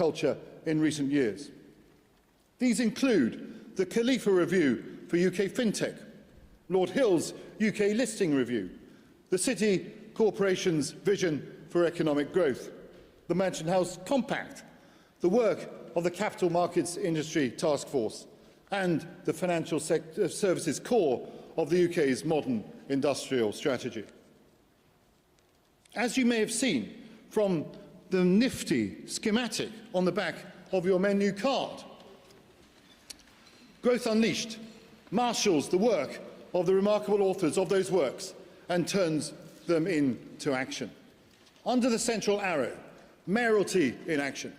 culture in recent years. These include the Khalifa Review for UK FinTech, Lord Hill's UK Listing Review, the City Corporation's Vision for Economic Growth, the Mansion House Compact, the work of the Capital Markets Industry Task Force, and the financial services core of the UK's modern industrial strategy. As you may have seen from the nifty schematic on the back of your menu card, Growth Unleashed marshals the work of the remarkable authors of those works and turns them into action. Under the central arrow, Mayoralty in Action,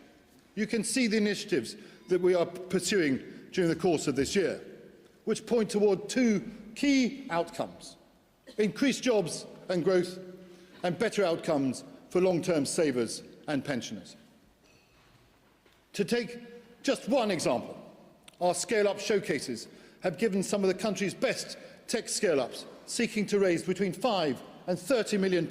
you can see the initiatives that we are pursuing during the course of this year, which point toward two key outcomes: increased jobs and growth, and better outcomes for long-term savers and pensioners. To take just one example, our scale-up showcases have given some of the country's best tech scale-ups seeking to raise between £5 and £30 million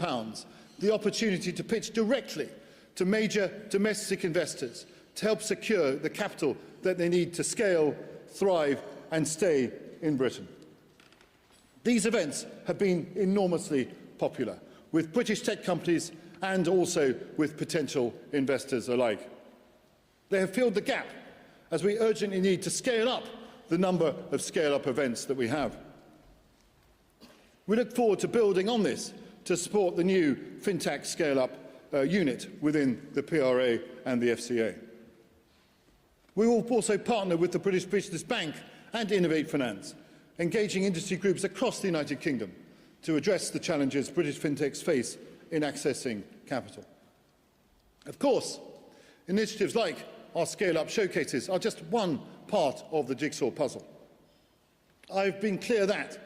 the opportunity to pitch directly to major domestic investors to help secure the capital that they need to scale, thrive and stay in Britain. These events have been enormously popular with British tech companies and also with potential investors alike. They have filled the gap as we urgently need to scale up the number of scale-up events that we have. We look forward to building on this to support the new FinTech scale-up unit within the PRA and the FCA. We will also partner with the British Business Bank and Innovate Finance, engaging industry groups across the United Kingdom to address the challenges British fintechs face in accessing capital. Of course, initiatives like our scale-up showcases are just one part of the jigsaw puzzle. I've been clear that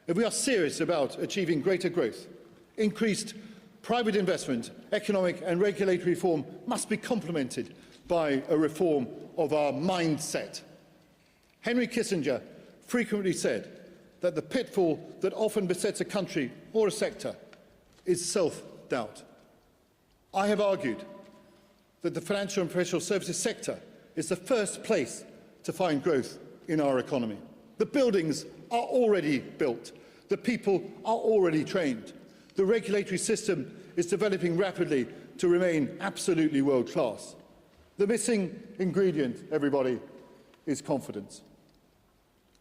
if we are serious about achieving greater growth, increased private investment, economic and regulatory reform must be complemented by a reform of our mindset. Henry Kissinger frequently said that the pitfall that often besets a country or a sector is self-doubt. I have argued that the financial and professional services sector is the first place to find growth in our economy. The buildings are already built. The people are already trained. The regulatory system is developing rapidly to remain absolutely world-class. The missing ingredient, everybody, is confidence.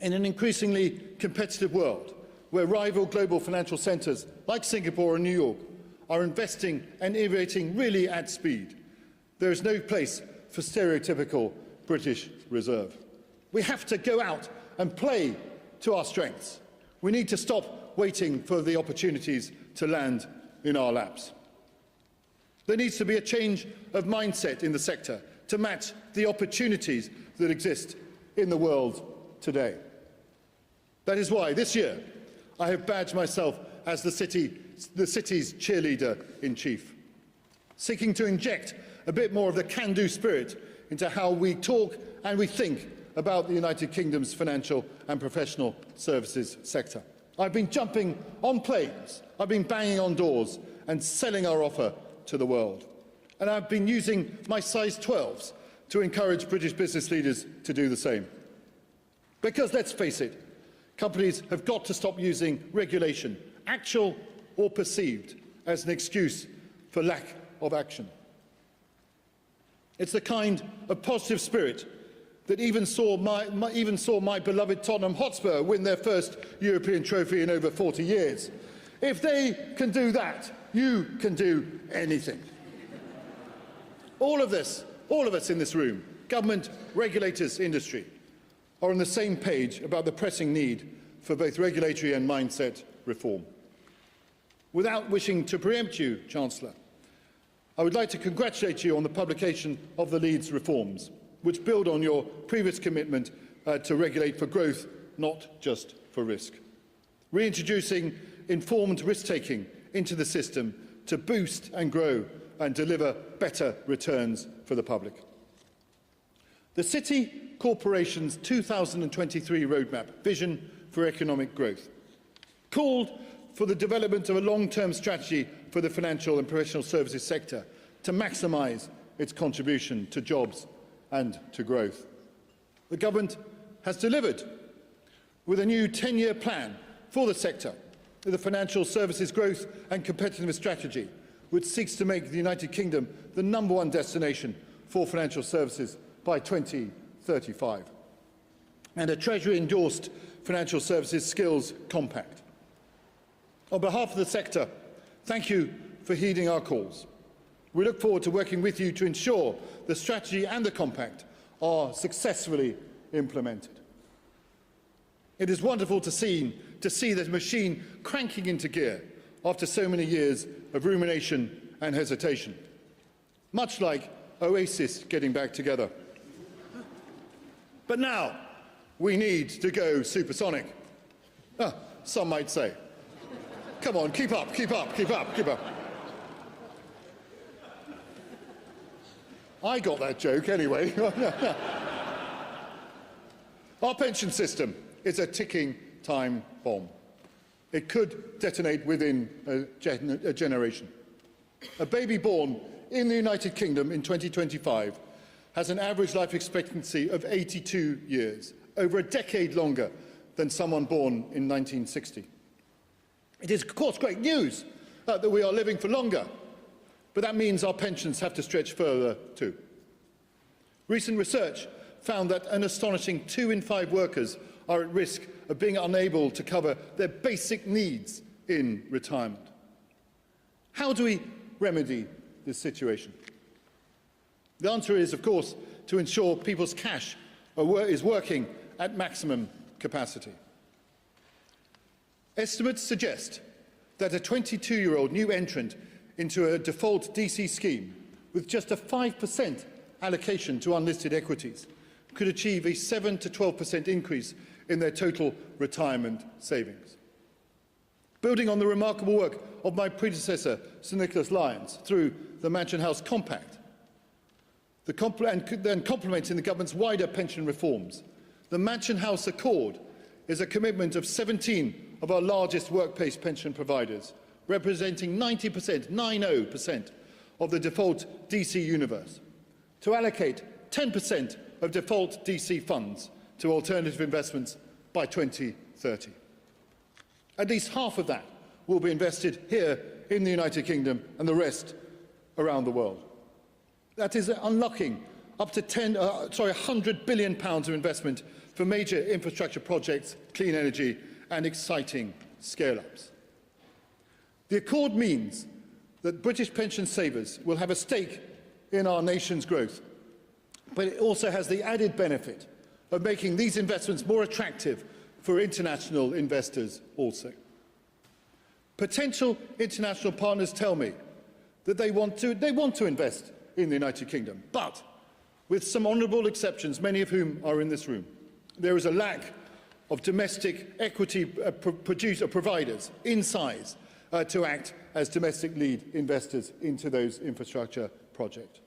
In an increasingly competitive world, where rival global financial centres like Singapore and New York are investing and innovating really at speed, there is no place for stereotypical British reserve. We have to go out and play to our strengths. We need to stop waiting for the opportunities to land in our laps. There needs to be a change of mindset in the sector to match the opportunities that exist in the world today. That is why this year I have badged myself as the city's cheerleader-in-chief, seeking to inject a bit more of the can-do spirit into how we talk and we think about the United Kingdom's financial and professional services sector. I've been jumping on planes, I've been banging on doors and selling our offer to the world. And I've been using my size 12s to encourage British business leaders to do the same. Because let's face it, companies have got to stop using regulation, actual or perceived, as an excuse for lack of action. It's the kind of positive spirit that even saw my beloved Tottenham Hotspur win their first European trophy in over 40 years. If they can do that, you can do anything. All of us in this room, government, regulators, industry, are on the same page about the pressing need for both regulatory and mindset reform. Without wishing to preempt you, Chancellor, I would like to congratulate you on the publication of the Leeds reforms, which build on your previous commitment to regulate for growth, not just for risk. Reintroducing informed risk-taking into the system to boost and grow and deliver better returns for the public. The City Corporation's 2023 roadmap, Vision for Economic Growth, called for the development of a long-term strategy for the financial and professional services sector to maximise its contribution to jobs and to growth. The government has delivered with a new 10-year plan for the sector, with a financial services growth and competitiveness strategy, which seeks to make the United Kingdom the #1 destination for financial services by 2035, and a Treasury-endorsed Financial Services Skills Compact. On behalf of the sector, thank you for heeding our calls. We look forward to working with you to ensure the strategy and the compact are successfully implemented. It is wonderful to see the machine cranking into gear after so many years of rumination and hesitation, much like Oasis getting back together. But now we need to go supersonic. Some might say. Come on, keep up, keep up, keep up, keep up. I got that joke anyway. Our pension system is a ticking time bomb. It could detonate within a generation. A baby born in the United Kingdom in 2025 has an average life expectancy of 82 years, over a decade longer than someone born in 1960. It is, of course, great news that we are living for longer, but that means our pensions have to stretch further too. Recent research found that an astonishing 2 in 5 workers are at risk of being unable to cover their basic needs in retirement. How do we remedy this situation? The answer is, of course, to ensure people's cash is working at maximum capacity. Estimates suggest that a 22-year-old new entrant into a default DC scheme with just a 5% allocation to unlisted equities could achieve a 7 to 12% increase in their total retirement savings. Building on the remarkable work of my predecessor, Sir Nicholas Lyons, through the Mansion House Compact, and complementing the government's wider pension reforms, the Mansion House Accord is a commitment of 17 of our largest workplace pension providers, representing 90% of the default DC universe, to allocate 10% of default DC funds to alternative investments by 2030. At least half of that will be invested here in the United Kingdom and the rest around the world. That is unlocking up to £100 billion of investment for major infrastructure projects, clean energy and exciting scale-ups. The Accord means that British pension savers will have a stake in our nation's growth, but it also has the added benefit of making these investments more attractive for international investors also. Potential international partners tell me that they want to invest in the United Kingdom, but with some honourable exceptions, many of whom are in this room, there is a lack of domestic equity providers in size to act as domestic lead investors into those infrastructure projects.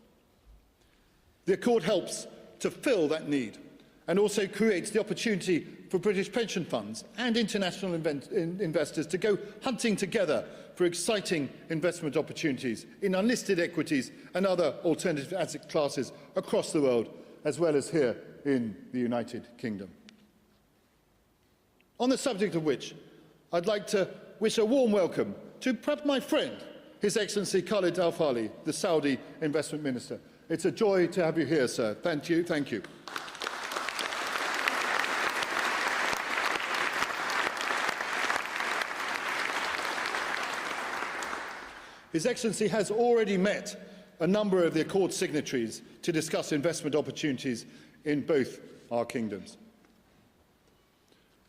The Accord helps to fill that need and also creates the opportunity for British pension funds and international investors to go hunting together for exciting investment opportunities in unlisted equities and other alternative asset classes across the world, as well as here in the United Kingdom. On the subject of which, I'd like to wish a warm welcome to perhaps my friend, His Excellency Khalid Al Falih, the Saudi Investment Minister. It's a joy to have you here, sir. Thank you. Thank you. His Excellency has already met a number of the Accord signatories to discuss investment opportunities in both our kingdoms.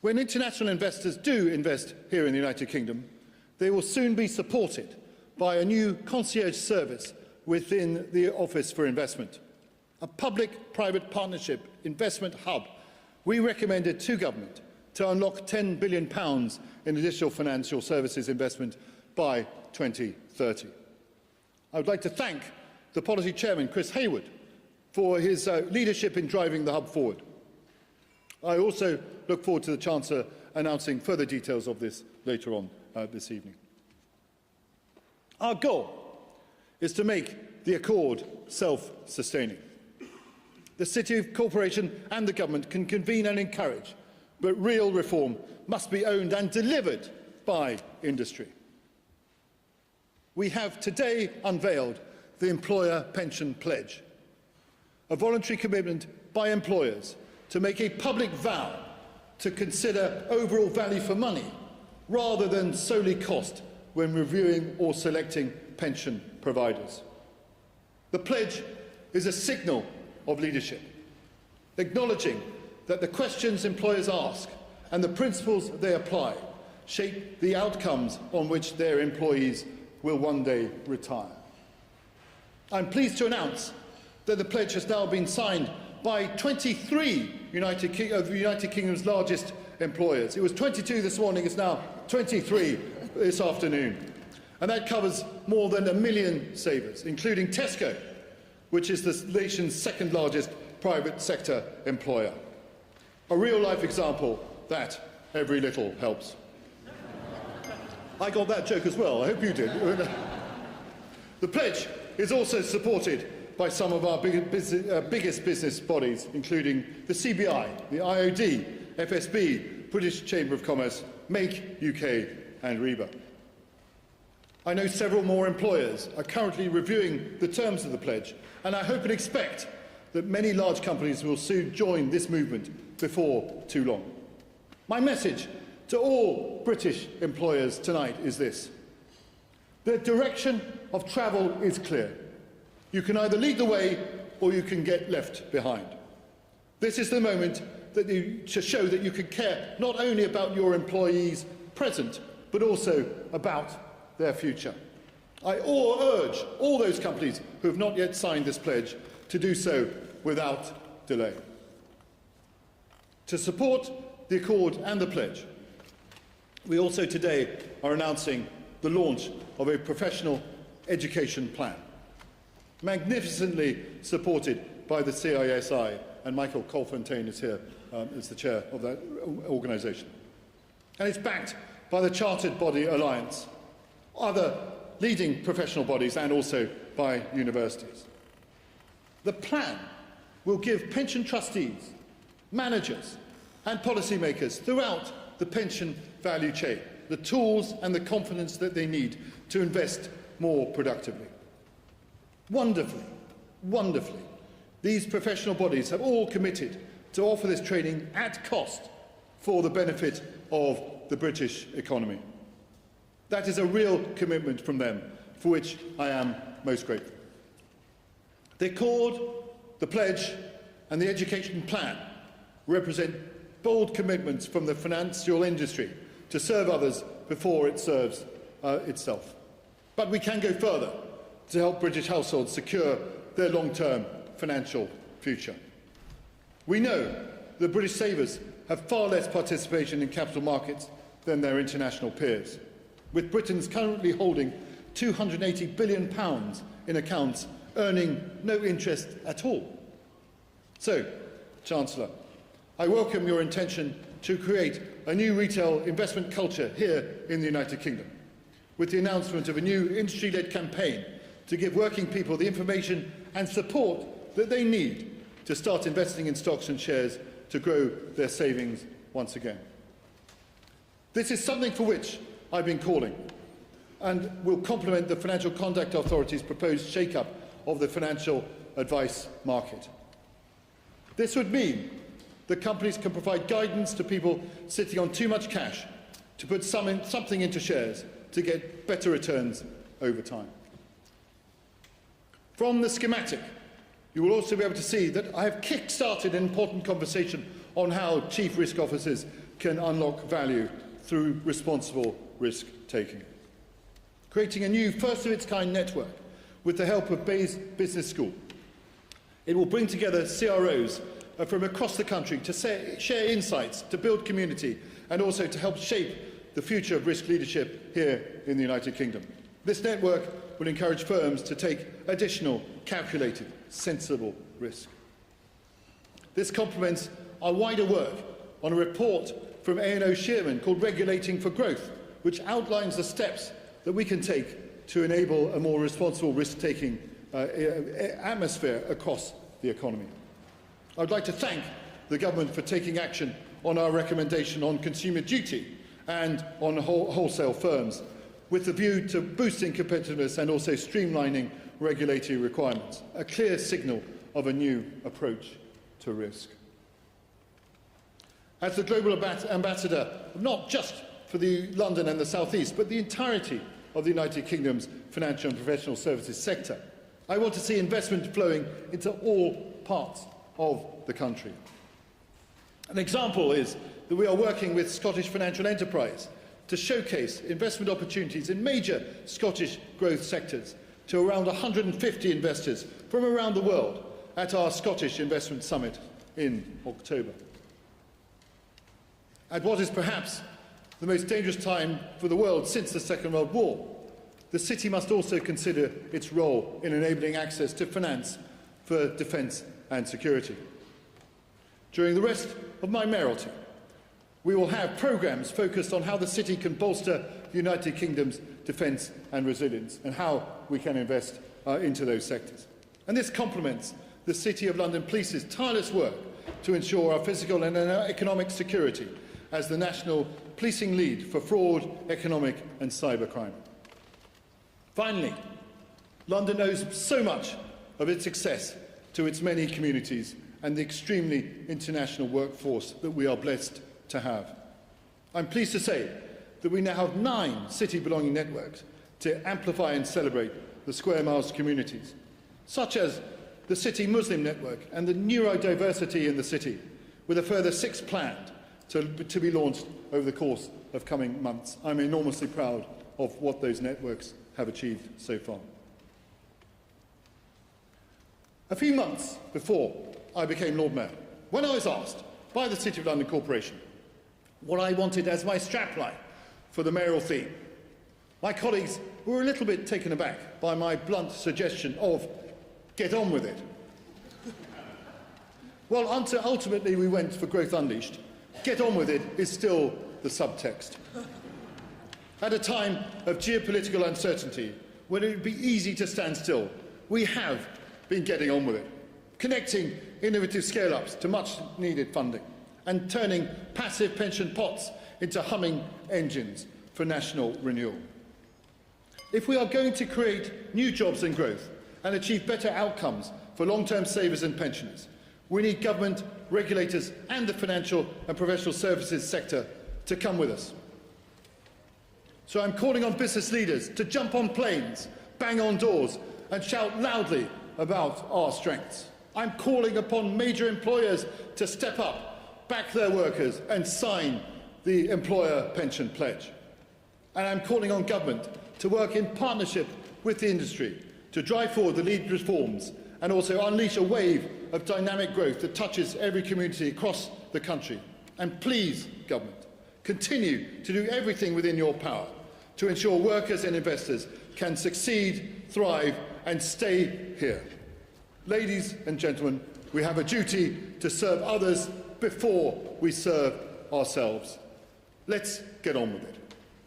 When international investors do invest here in the United Kingdom, they will soon be supported by a new concierge service within the Office for Investment, a public-private partnership investment hub we recommended to government to unlock £10 billion in additional financial services investment by 2030. I would like to thank the Policy Chairman, Chris Hayward, for his leadership in driving the hub forward. I also look forward to the Chancellor announcing further details of this later on this evening. Our goal is to make the accord self-sustaining. The City Corporation and the Government can convene and encourage, but real reform must be owned and delivered by industry. We have today unveiled the Employer Pension Pledge, a voluntary commitment by employers to make a public vow to consider overall value for money rather than solely cost when reviewing or selecting pension providers. The pledge is a signal of leadership, acknowledging that the questions employers ask and the principles they apply shape the outcomes on which their employees will one day retire. I'm pleased to announce that the pledge has now been signed by 23 of the United Kingdom's largest employers. It was 22 this morning, it's now 23 this afternoon. And that covers more than 1 million savers, including Tesco, which is the nation's second largest private sector employer. A real-life example that every little helps. I got that joke as well, I hope you did. The pledge is also supported by some of our biggest business bodies, including the CBI, the IOD, FSB, British Chamber of Commerce, Make UK and REBA. I know several more employers are currently reviewing the terms of the pledge, and I hope and expect that many large companies will soon join this movement before too long. My message to all British employers tonight is this. The direction of travel is clear. You can either lead the way or you can get left behind. This is the moment to show that you can care not only about your employees' present, but also about their future. I urge all those companies who have not yet signed this pledge to do so without delay. To support the Accord and the pledge, we also today are announcing the launch of a professional education plan, magnificently supported by the CISI, and Michael Colfontaine is here as the chair of that organisation. And it's backed by the Chartered Body Alliance, other leading professional bodies, and also by universities. The plan will give pension trustees, managers and policymakers throughout the pension value chain the tools and the confidence that they need to invest more productively. Wonderfully, these professional bodies have all committed to offer this training at cost for the benefit of the British economy. That is a real commitment from them, for which I am most grateful. The Accord, the Pledge and the Education Plan represent bold commitments from the financial industry to serve others before it serves itself. But we can go further to help British households secure their long-term financial future. We know that British savers have far less participation in capital markets than their international peers, with Britons currently holding £280 billion in accounts earning no interest at all. So, Chancellor, I welcome your intention to create a new retail investment culture here in the United Kingdom, with the announcement of a new industry-led campaign to give working people the information and support that they need to start investing in stocks and shares to grow their savings once again. This is something for which I've been calling, and will complement the Financial Conduct Authority's proposed shake-up of the financial advice market. This would mean that companies can provide guidance to people sitting on too much cash to put something into shares to get better returns over time. From the schematic, you will also be able to see that I have kick-started an important conversation on how chief risk officers can unlock value through responsible risk-taking. Creating a new first-of-its-kind network with the help of BoE's Business School. It will bring together CROs from across the country to share insights, to build community, and also to help shape the future of risk leadership here in the United Kingdom. This network will encourage firms to take additional, calculated, sensible risk. This complements our wider work on a report from A&O Shearman called Regulating for Growth, which outlines the steps that we can take to enable a more responsible risk-taking atmosphere across the economy. I would like to thank the government for taking action on our recommendation on consumer duty and on wholesale firms, with a view to boosting competitiveness and also streamlining regulatory requirements, a clear signal of a new approach to risk. As the global ambassador, not just for London and the South East, but the entirety of the United Kingdom's financial and professional services sector, I want to see investment flowing into all parts of the country. An example is that we are working with Scottish Financial Enterprise to showcase investment opportunities in major Scottish growth sectors to around 150 investors from around the world at our Scottish Investment Summit in October. At what is perhaps the most dangerous time for the world since the Second World War, the City must also consider its role in enabling access to finance for defence and security. During the rest of my mayoralty, we will have programmes focused on how the City can bolster the United Kingdom's defence and resilience and how we can invest into those sectors. And this complements the City of London Police's tireless work to ensure our physical and economic security as the national policing lead for fraud, economic and cybercrime. Finally, London owes so much of its success to its many communities and the extremely international workforce that we are blessed to have. I'm pleased to say that we now have 9 city belonging networks to amplify and celebrate the square miles communities, such as the City Muslim Network and the neurodiversity in the city, with a further 6 planned to be launched over the course of coming months. I'm enormously proud of what those networks have achieved so far. A few months before I became Lord Mayor, when I was asked by the City of London Corporation what I wanted as my strapline for the mayoral theme, my colleagues were a little bit taken aback by my blunt suggestion of "get on with it." Well, ultimately we went for Growth Unleashed. Get on with it is still the subtext. At a time of geopolitical uncertainty, when it would be easy to stand still, we have been getting on with it, connecting innovative scale-ups to much-needed funding and turning passive pension pots into humming engines for national renewal. If we are going to create new jobs and growth and achieve better outcomes for long-term savers and pensioners, we need government, regulators and the financial and professional services sector to come with us. So I'm calling on business leaders to jump on planes, bang on doors and shout loudly about our strengths. I'm calling upon major employers to step up, back their workers and sign the employer pension pledge. And I'm calling on government to work in partnership with the industry to drive forward the lead reforms and also unleash a wave of dynamic growth that touches every community across the country. And please, government, continue to do everything within your power to ensure workers and investors can succeed, thrive and stay here. Ladies and gentlemen, we have a duty to serve others before we serve ourselves. Let's get on with it.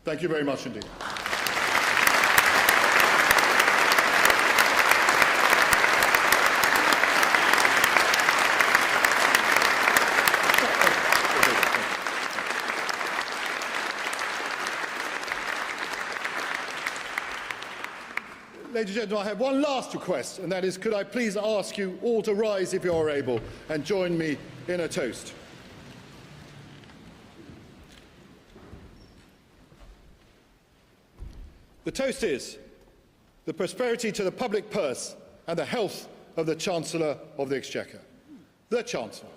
Thank you very much indeed. Ladies and gentlemen, I have one last request, and that is, could I please ask you all to rise if you are able and join me in a toast. The toast is the prosperity to the public purse and the health of the Chancellor of the Exchequer. The Chancellor.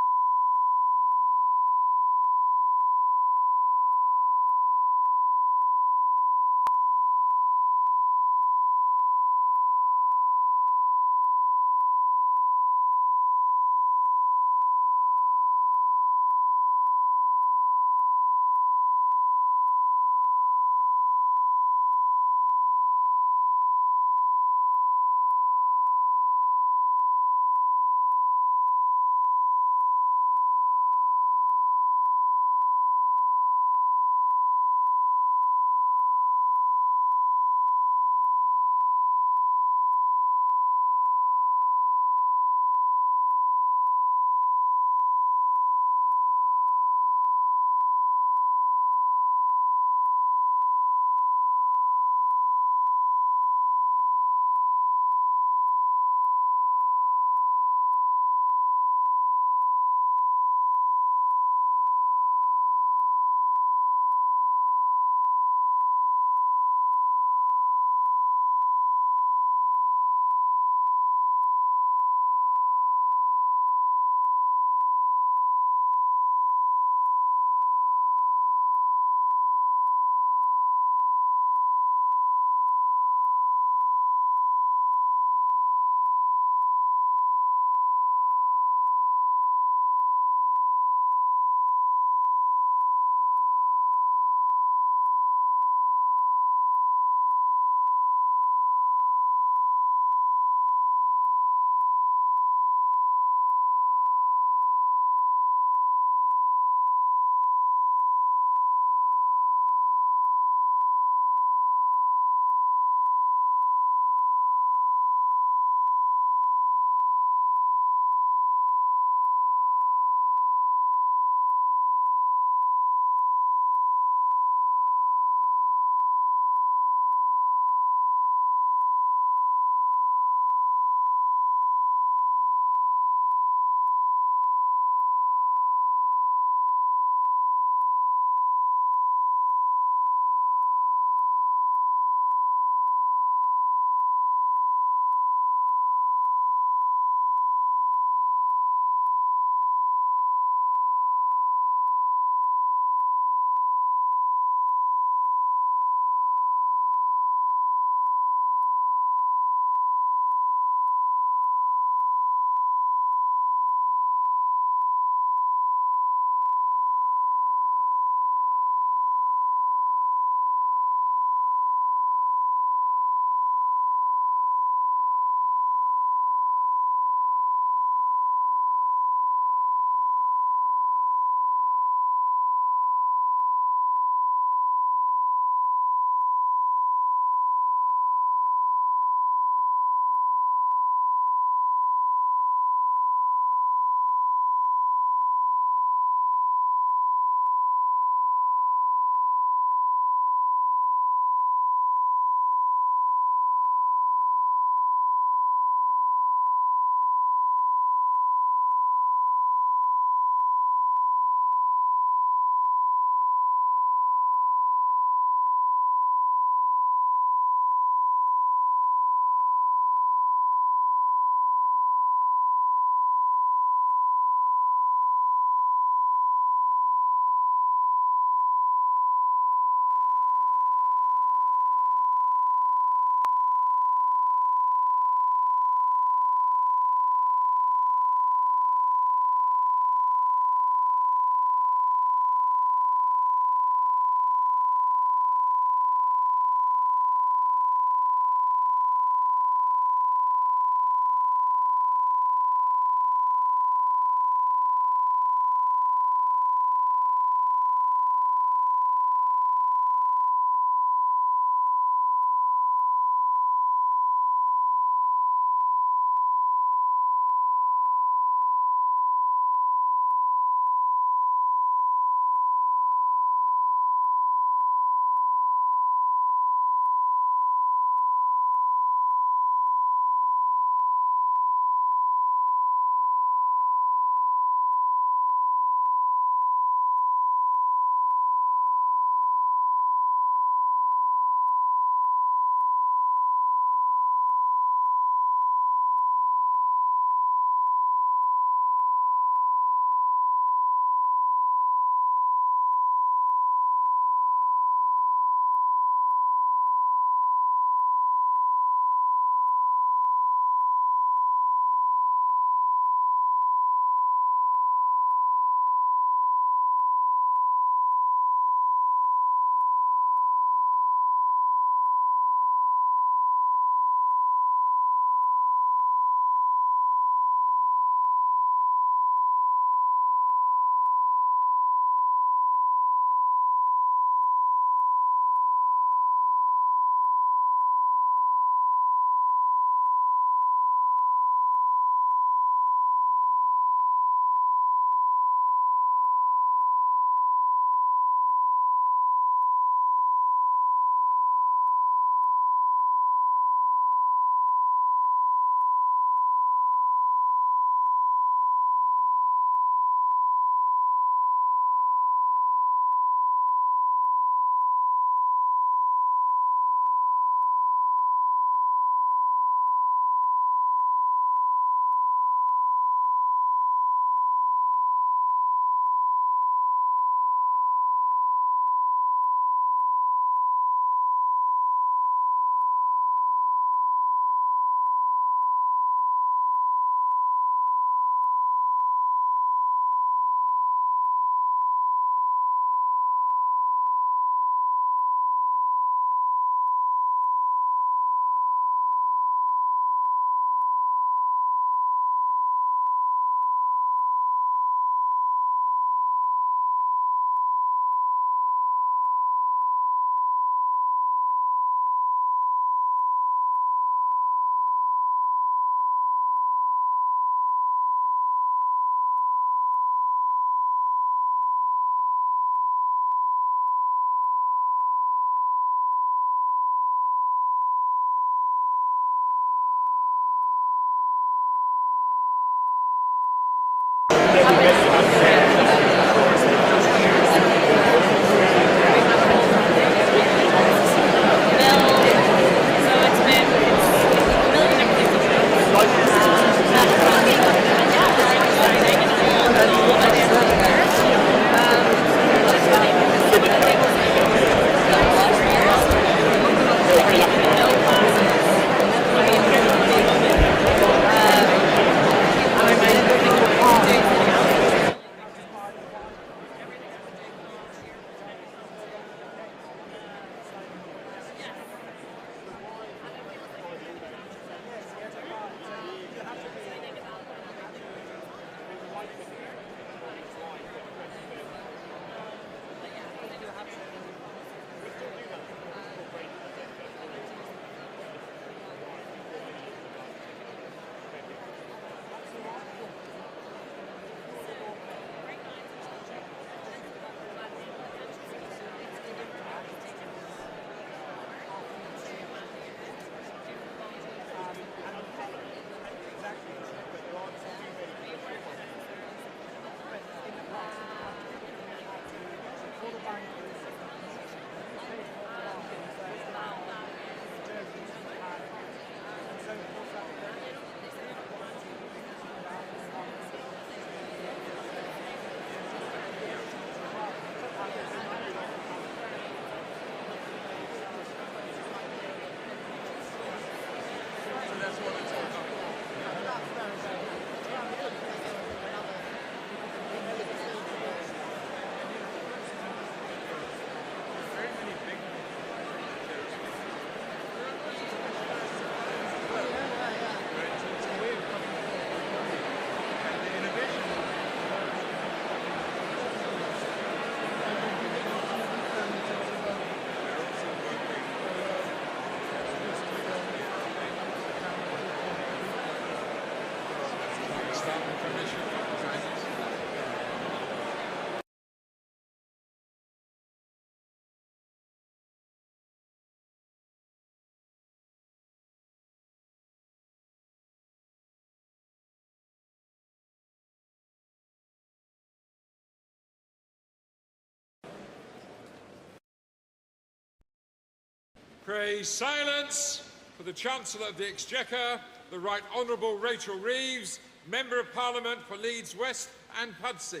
Pray silence for the Chancellor of the Exchequer, the Right Honourable Rachel Reeves, Member of Parliament for Leeds West and Pudsey.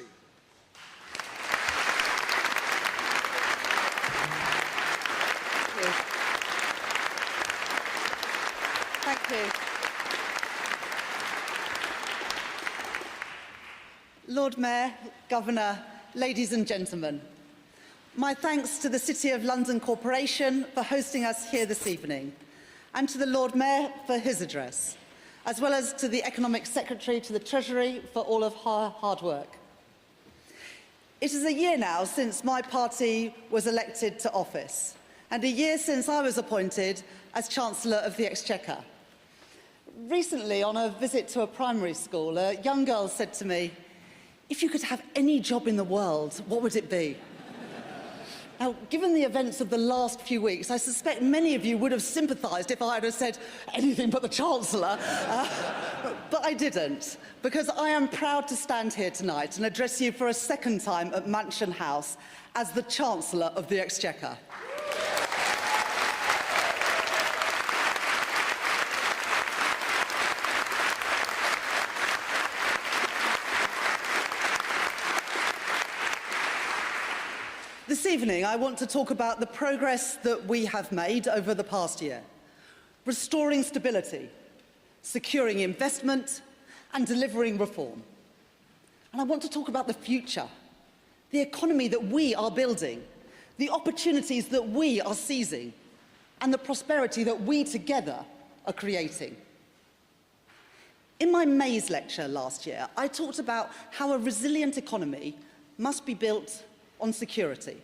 Thank you. Lord Mayor, Governor, ladies and gentlemen, my thanks to the City of London Corporation for hosting us here this evening, and to the Lord Mayor for his address, as well as to the Economic Secretary to the Treasury for all of her hard work. It is a year now since my party was elected to office, and a year since I was appointed as Chancellor of the Exchequer. Recently, on a visit to a primary school, a young girl said to me, "If you could have any job in the world, what would it be?" Now, given the events of the last few weeks, I suspect many of you would have sympathised if I had said anything but the Chancellor, but I didn't, because I am proud to stand here tonight and address you for a second time at Mansion House as the Chancellor of the Exchequer. This evening, I want to talk about the progress that we have made over the past year, restoring stability, securing investment, and delivering reform. And I want to talk about the future, the economy that we are building, the opportunities that we are seizing, and the prosperity that we together are creating. In my May's lecture last year, I talked about how a resilient economy must be built on security.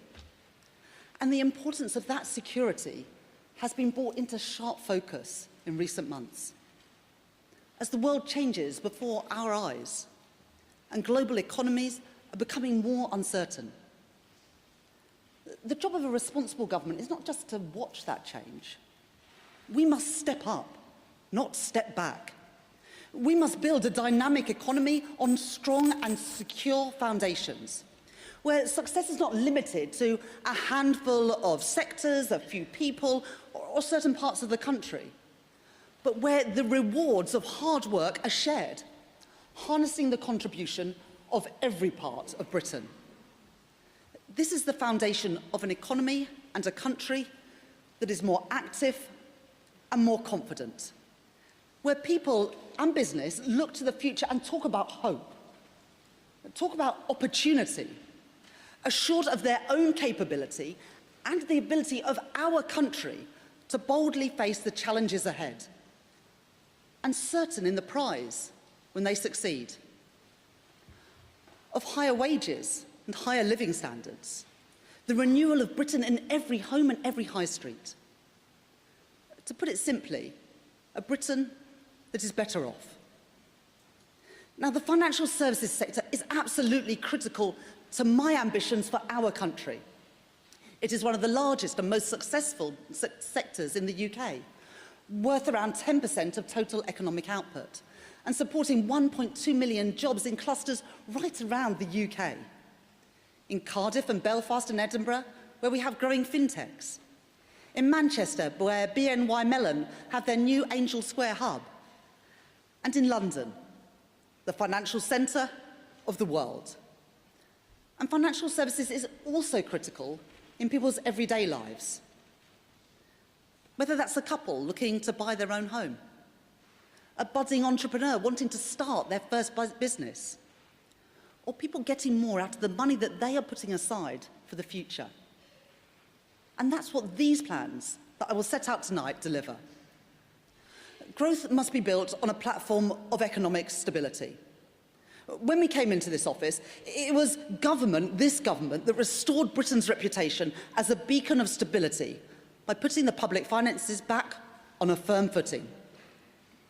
And the importance of that security has been brought into sharp focus in recent months. As the world changes before our eyes and global economies are becoming more uncertain, the job of a responsible government is not just to watch that change. We must step up, not step back. We must build a dynamic economy on strong and secure foundations, where success is not limited to a handful of sectors, a few people, or certain parts of the country, but where the rewards of hard work are shared, harnessing the contribution of every part of Britain. This is the foundation of an economy and a country that is more active and more confident, where people and business look to the future and talk about hope, talk about opportunity, assured of their own capability and the ability of our country to boldly face the challenges ahead, and certain in the prize when they succeed, of higher wages and higher living standards, the renewal of Britain in every home and every high street. To put it simply, a Britain that is better off. Now, the financial services sector is absolutely critical to my ambitions for our country. It is one of the largest and most successful sectors in the UK, worth around 10% of total economic output, and supporting 1.2 million jobs in clusters right around the UK. In Cardiff and Belfast and Edinburgh, where we have growing fintechs. In Manchester, where BNY Mellon have their new Angel Square hub. And in London, the financial centre of the world. And financial services is also critical in people's everyday lives. Whether that's a couple looking to buy their own home, a budding entrepreneur wanting to start their first business, or people getting more out of the money that they are putting aside for the future. And that's what these plans that I will set out tonight deliver. Growth must be built on a platform of economic stability. When we came into this office, it was this government, that restored Britain's reputation as a beacon of stability by putting the public finances back on a firm footing,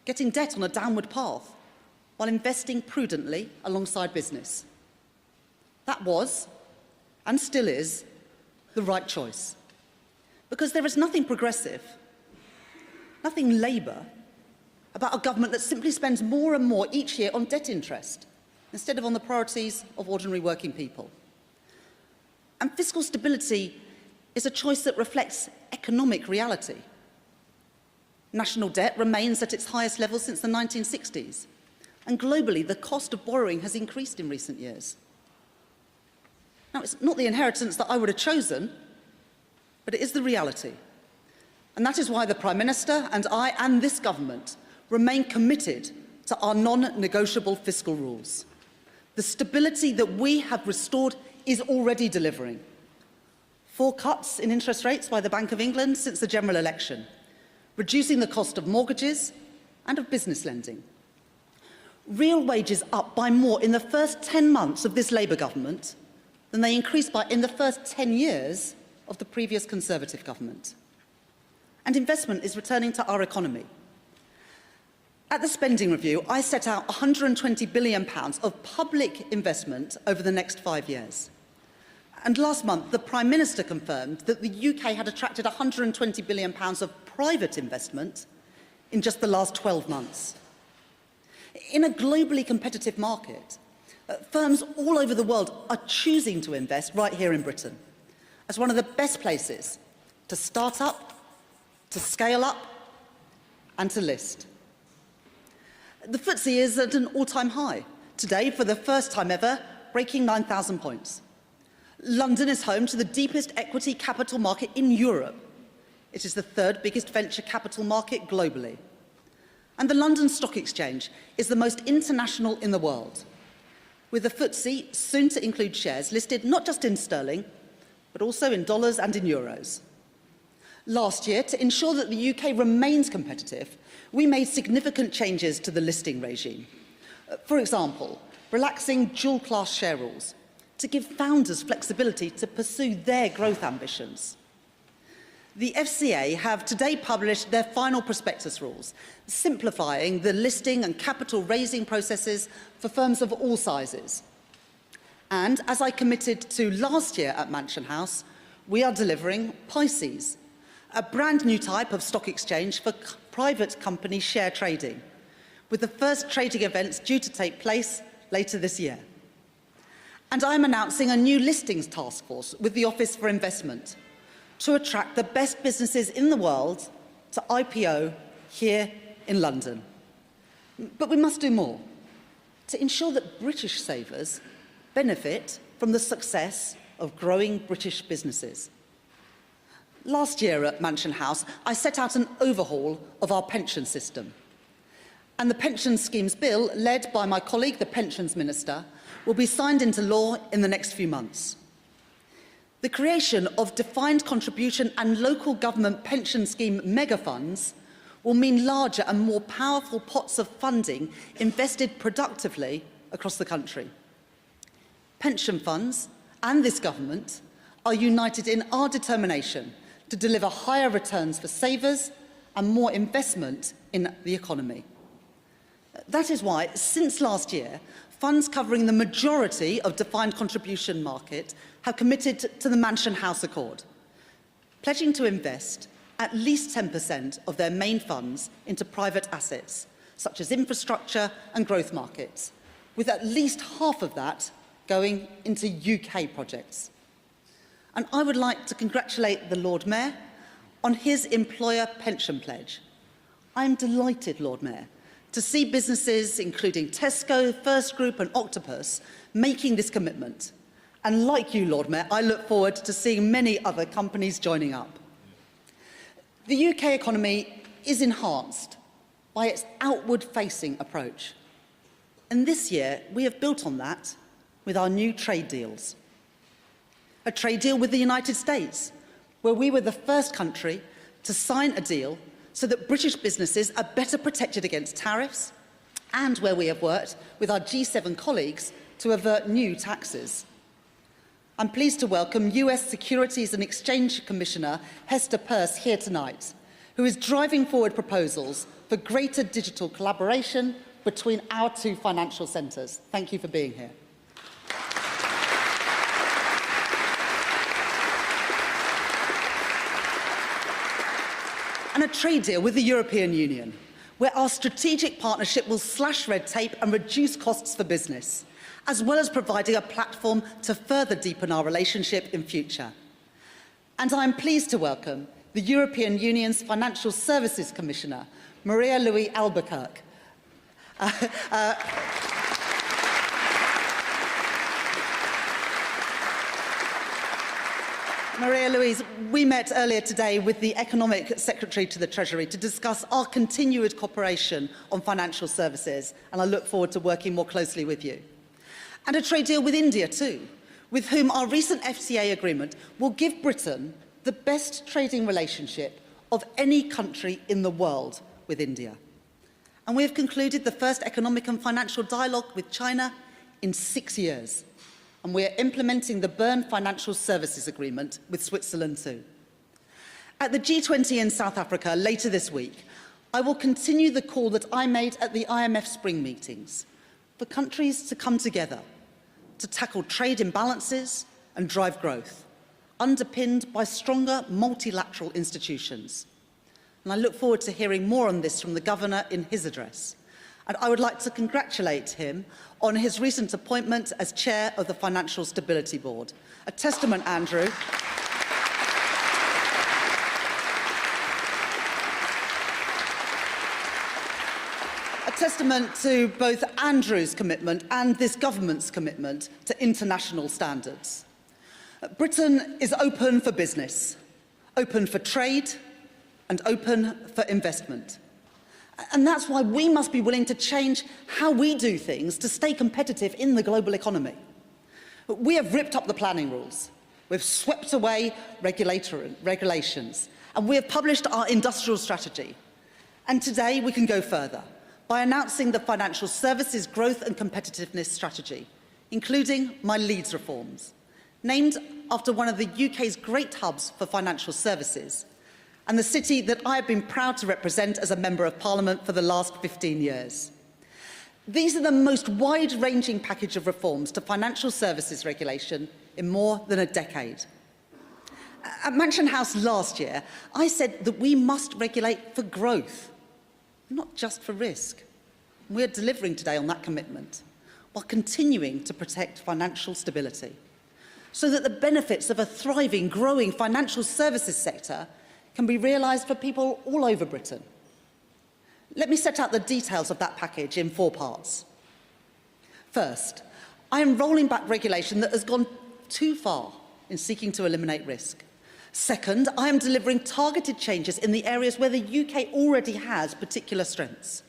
getting debt on a downward path, while investing prudently alongside business. That was, and still is, the right choice. Because there is nothing progressive, nothing Labour, about a government that simply spends more and more each year on debt interest, instead of on the priorities of ordinary working people. And fiscal stability is a choice that reflects economic reality. National debt remains at its highest level since the 1960s, and globally the cost of borrowing has increased in recent years. Now, it's not the inheritance that I would have chosen, but it is the reality. And that is why the Prime Minister and I and this government remain committed to our non-negotiable fiscal rules. The stability that we have restored is already delivering. 4 cuts in interest rates by the Bank of England since the general election, reducing the cost of mortgages and of business lending. Real wages up by more in the first 10 months of this Labour government than they increased by in the first 10 years of the previous Conservative government. And investment is returning to our economy. At the spending review, I set out £120 billion of public investment over the next 5 years. And last month, the Prime Minister confirmed that the UK had attracted £120 billion of private investment in just the last 12 months. In a globally competitive market, firms all over the world are choosing to invest right here in Britain as one of the best places to start up, to scale up, and to list. The FTSE is at an all-time high, today for the first time ever, breaking 9,000 points. London is home to the deepest equity capital market in Europe. It is the 3rd biggest venture capital market globally. And the London Stock Exchange is the most international in the world, with the FTSE soon to include shares listed not just in sterling, but also in dollars and in euros. Last year, to ensure that the UK remains competitive, we made significant changes to the listing regime. For example, relaxing dual-class share rules to give founders flexibility to pursue their growth ambitions. The FCA have today published their final prospectus rules, simplifying the listing and capital raising processes for firms of all sizes. And as I committed to last year at Mansion House, we are delivering Pisces, a brand new type of stock exchange for private company share trading, with the first trading events due to take place later this year. And I'm announcing a new listings task force with the Office for Investment to attract the best businesses in the world to IPO here in London. But we must do more to ensure that British savers benefit from the success of growing British businesses. Last year at Mansion House, I set out an overhaul of our pension system. And the Pension Schemes Bill, led by my colleague, the Pensions Minister, will be signed into law in the next few months. The creation of defined contribution and local government pension scheme megafunds will mean larger and more powerful pots of funding invested productively across the country. Pension funds and this government are united in our determination to deliver higher returns for savers and more investment in the economy. That is why, since last year, funds covering the majority of defined contribution market have committed to the Mansion House Accord, pledging to invest at least 10% of their main funds into private assets, such as infrastructure and growth markets, with at least half of that going into UK projects. And I would like to congratulate the Lord Mayor on his employer pension pledge. I am delighted, Lord Mayor, to see businesses including Tesco, First Group and Octopus making this commitment. And like you, Lord Mayor, I look forward to seeing many other companies joining up. The UK economy is enhanced by its outward-facing approach. And this year, we have built on that with our new trade deals. A trade deal with the United States, where we were the first country to sign a deal so that British businesses are better protected against tariffs, and where we have worked with our G7 colleagues to avert new taxes. I'm pleased to welcome US Securities and Exchange Commissioner Hester Peirce here tonight, who is driving forward proposals for greater digital collaboration, between our two financial centres. Thank you for being here. And a trade deal with the European Union, where our strategic partnership will slash red tape and reduce costs for business, as well as providing a platform to further deepen our relationship in future. And I'm pleased to welcome the European Union's Financial Services Commissioner, Maria-Louise Albuquerque. Maria-Louise, we met earlier today with the Economic Secretary to the Treasury to discuss our continued cooperation on financial services, and I look forward to working more closely with you. And a trade deal with India too, with whom our recent FTA agreement will give Britain the best trading relationship of any country in the world with India. And we have concluded the first economic and financial dialogue with China in 6 years. And we are implementing the Berne Financial Services Agreement with Switzerland too. At the G20 in South Africa later this week, I will continue the call that I made at the IMF spring meetings for countries to come together to tackle trade imbalances and drive growth, underpinned by stronger multilateral institutions. And I look forward to hearing more on this from the Governor in his address. And I would like to congratulate him on his recent appointment as Chair of the Financial Stability Board. A testament, Andrew, a testament to both Andrew's commitment and this government's commitment to international standards. Britain is open for business, open for trade, and open for investment. And that's why we must be willing to change how we do things to stay competitive in the global economy. We have ripped up the planning rules, we've swept away regulations, and we have published our industrial strategy. And today we can go further by announcing the Financial Services Growth and Competitiveness Strategy, including my Leeds reforms, named after one of the UK's great hubs for financial services, and the city that I have been proud to represent as a Member of Parliament for the last 15 years. These are the most wide-ranging package of reforms to financial services regulation in more than a decade. At Mansion House last year, I said that we must regulate for growth, not just for risk. We're delivering today on that commitment, while continuing to protect financial stability, so that the benefits of a thriving, growing financial services sector can be realised for people all over Britain. Let me set out the details of that package in 4 parts. First, I am rolling back regulation that has gone too far in seeking to eliminate risk. Second, I am delivering targeted changes in the areas where the UK already has particular strengths.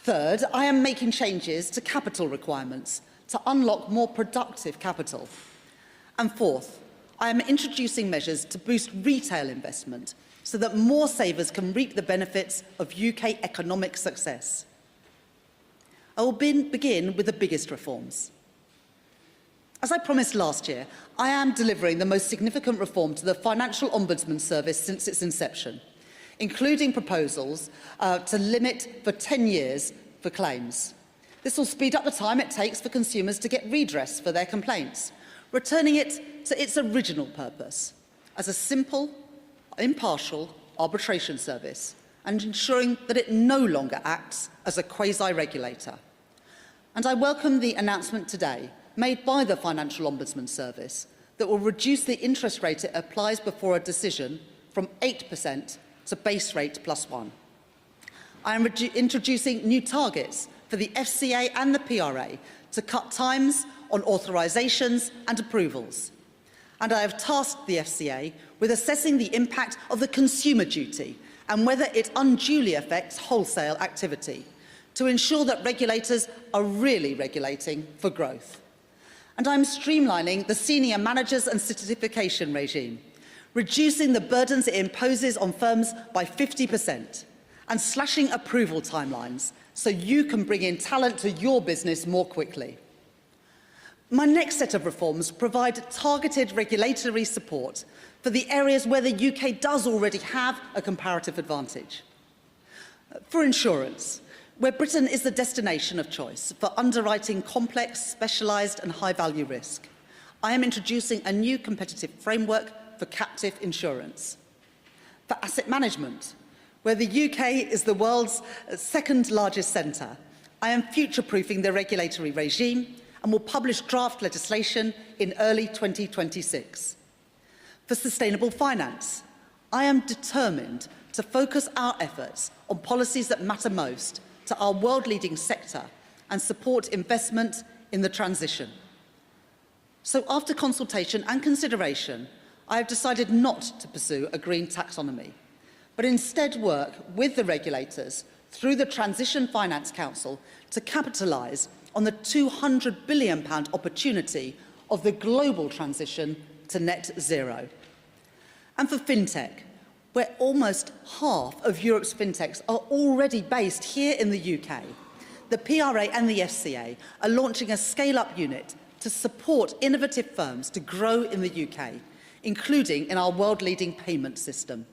Third, I am making changes to capital requirements to unlock more productive capital. And fourth, I am introducing measures to boost retail investment so that more savers can reap the benefits of UK economic success. I will begin with the biggest reforms. As I promised last year, I am delivering the most significant reform to the Financial Ombudsman Service since its inception, including proposals to limit for 10 years for claims. This will speed up the time it takes for consumers to get redress for their complaints, returning it to its original purpose as a simple, impartial arbitration service, and ensuring that it no longer acts as a quasi-regulator. And I welcome the announcement today made by the Financial Ombudsman Service that will reduce the interest rate it applies before a decision from 8% to base rate +1. I am introducing new targets for the FCA and the PRA to cut times on authorisations and approvals. And I have tasked the FCA with assessing the impact of the consumer duty and whether it unduly affects wholesale activity to ensure that regulators are really regulating for growth. And I'm streamlining the senior managers and certification regime, reducing the burdens it imposes on firms by 50% and slashing approval timelines so you can bring in talent to your business more quickly. My next set of reforms provide targeted regulatory support for the areas where the UK does already have a comparative advantage. For insurance, where Britain is the destination of choice for underwriting complex, specialised and high-value risk, I am introducing a new competitive framework for captive insurance. For asset management, where the UK is the world's second largest centre, I am future-proofing the regulatory regime and will publish draft legislation in early 2026. For sustainable finance, I am determined to focus our efforts on policies that matter most to our world-leading sector and support investment in the transition. So after consultation and consideration, I have decided not to pursue a green taxonomy, but instead work with the regulators through the Transition Finance Council to capitalise on the £200 billion opportunity of the global transition to net zero. And for fintech, where almost half of Europe's fintechs are already based here in the UK, the PRA and the FCA are launching a scale-up unit to support innovative firms to grow in the UK, including in our world-leading payment system.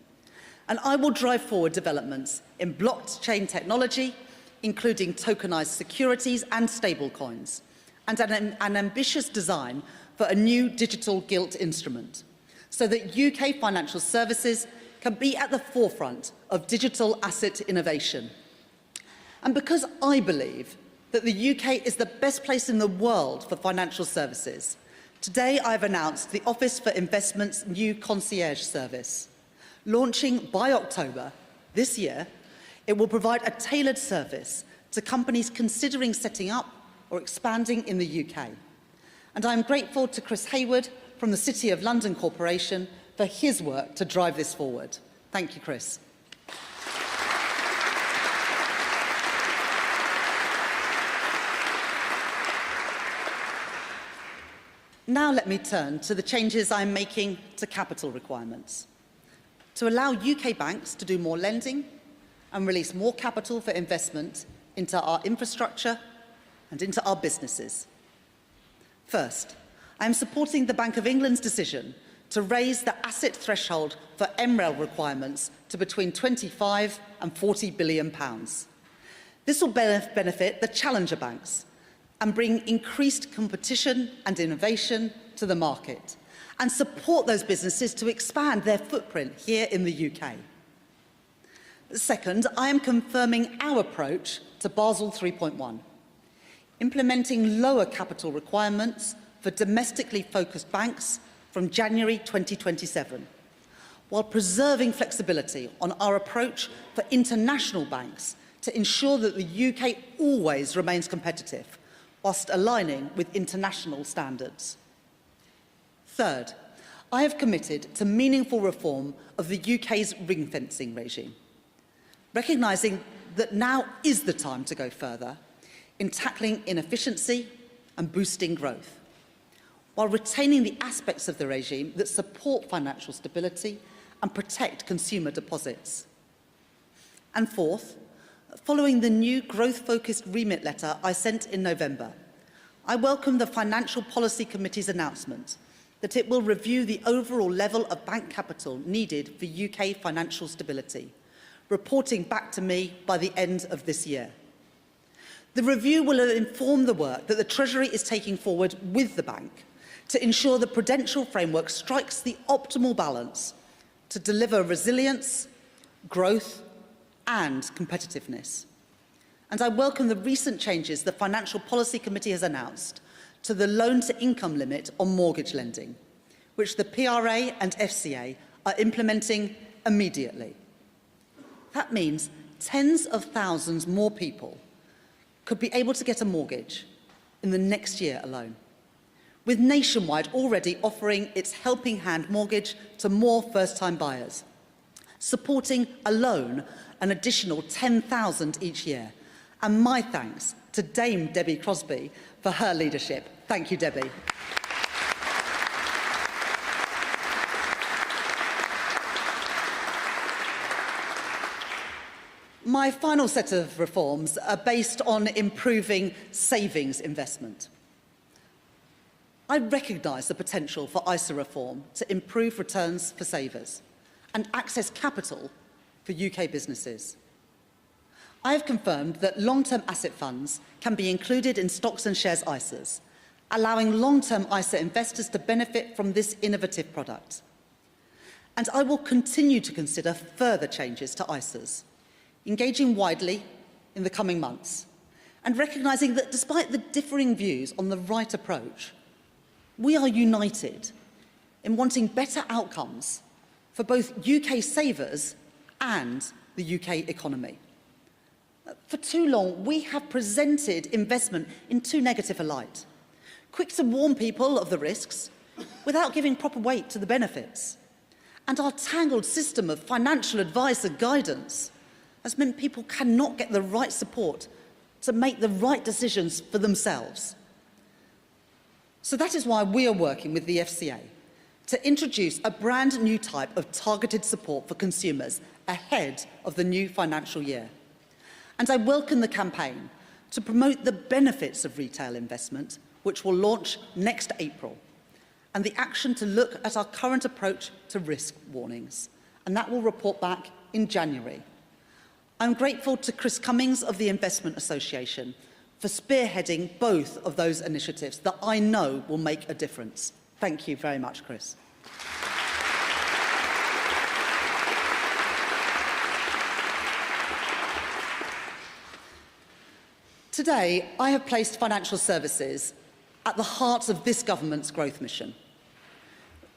And I will drive forward developments in blockchain technology, including tokenised securities and stablecoins, and an ambitious design for a new digital gilt instrument, so that UK financial services can be at the forefront of digital asset innovation. And because I believe that the UK is the best place in the world for financial services, today I've announced the Office for Investment's new concierge service. Launching by October this year, it will provide a tailored service to companies considering setting up or expanding in the UK. And I'm grateful to Chris Hayward from the City of London Corporation for his work to drive this forward. Thank you, Chris. Now let me turn to the changes I'm making to capital requirements, to allow UK banks to do more lending and release more capital for investment into our infrastructure and into our businesses. First, I am supporting the Bank of England's decision to raise the asset threshold for MREL requirements to between £25 and £40 billion. This will benefit the challenger banks and bring increased competition and innovation to the market, and support those businesses to expand their footprint here in the UK. Second, I am confirming our approach to Basel 3.1, implementing lower capital requirements for domestically focused banks from January 2027, while preserving flexibility on our approach for international banks to ensure that the UK always remains competitive, whilst aligning with international standards. Third, I have committed to meaningful reform of the UK's ring-fencing regime, recognising that now is the time to go further in tackling inefficiency and boosting growth, while retaining the aspects of the regime that support financial stability and protect consumer deposits. And fourth, following the new growth-focused remit letter I sent in November, I welcome the Financial Policy Committee's announcement that it will review the overall level of bank capital needed for UK financial stability, reporting back to me by the end of this year. The review will inform the work that the Treasury is taking forward with the bank to ensure the prudential framework strikes the optimal balance to deliver resilience, growth and competitiveness. And I welcome the recent changes the Financial Policy Committee has announced to the loan-to-income limit on mortgage lending, which the PRA and FCA are implementing immediately. That means tens of thousands more people could be able to get a mortgage in the next year alone, with Nationwide already offering its Helping Hand mortgage to more first-time buyers, supporting alone an additional 10,000 each year. And my thanks to Dame Debbie Crosbie for her leadership. Thank you, Debbie. My final set of reforms are based on improving savings investment. I recognise the potential for ISA reform to improve returns for savers and access capital for UK businesses. I have confirmed that long-term asset funds can be included in stocks and shares ISAs, allowing long-term ISA investors to benefit from this innovative product. And I will continue to consider further changes to ISAs, engaging widely in the coming months, and recognising that despite the differing views on the right approach, we are united in wanting better outcomes for both UK savers and the UK economy. For too long, we have presented investment in too negative a light, quick to warn people of the risks without giving proper weight to the benefits. And our tangled system of financial advice and guidance has meant people cannot get the right support to make the right decisions for themselves. So that is why we are working with the FCA to introduce a brand new type of targeted support for consumers ahead of the new financial year. And I welcome the campaign to promote the benefits of retail investment, which will launch next April, and the action to look at our current approach to risk warnings, and that will report back in January. I'm grateful to Chris Cummings of the Investment Association for spearheading both of those initiatives that I know will make a difference. Thank you very much, Chris. Today, I have placed financial services at the heart of this government's growth mission,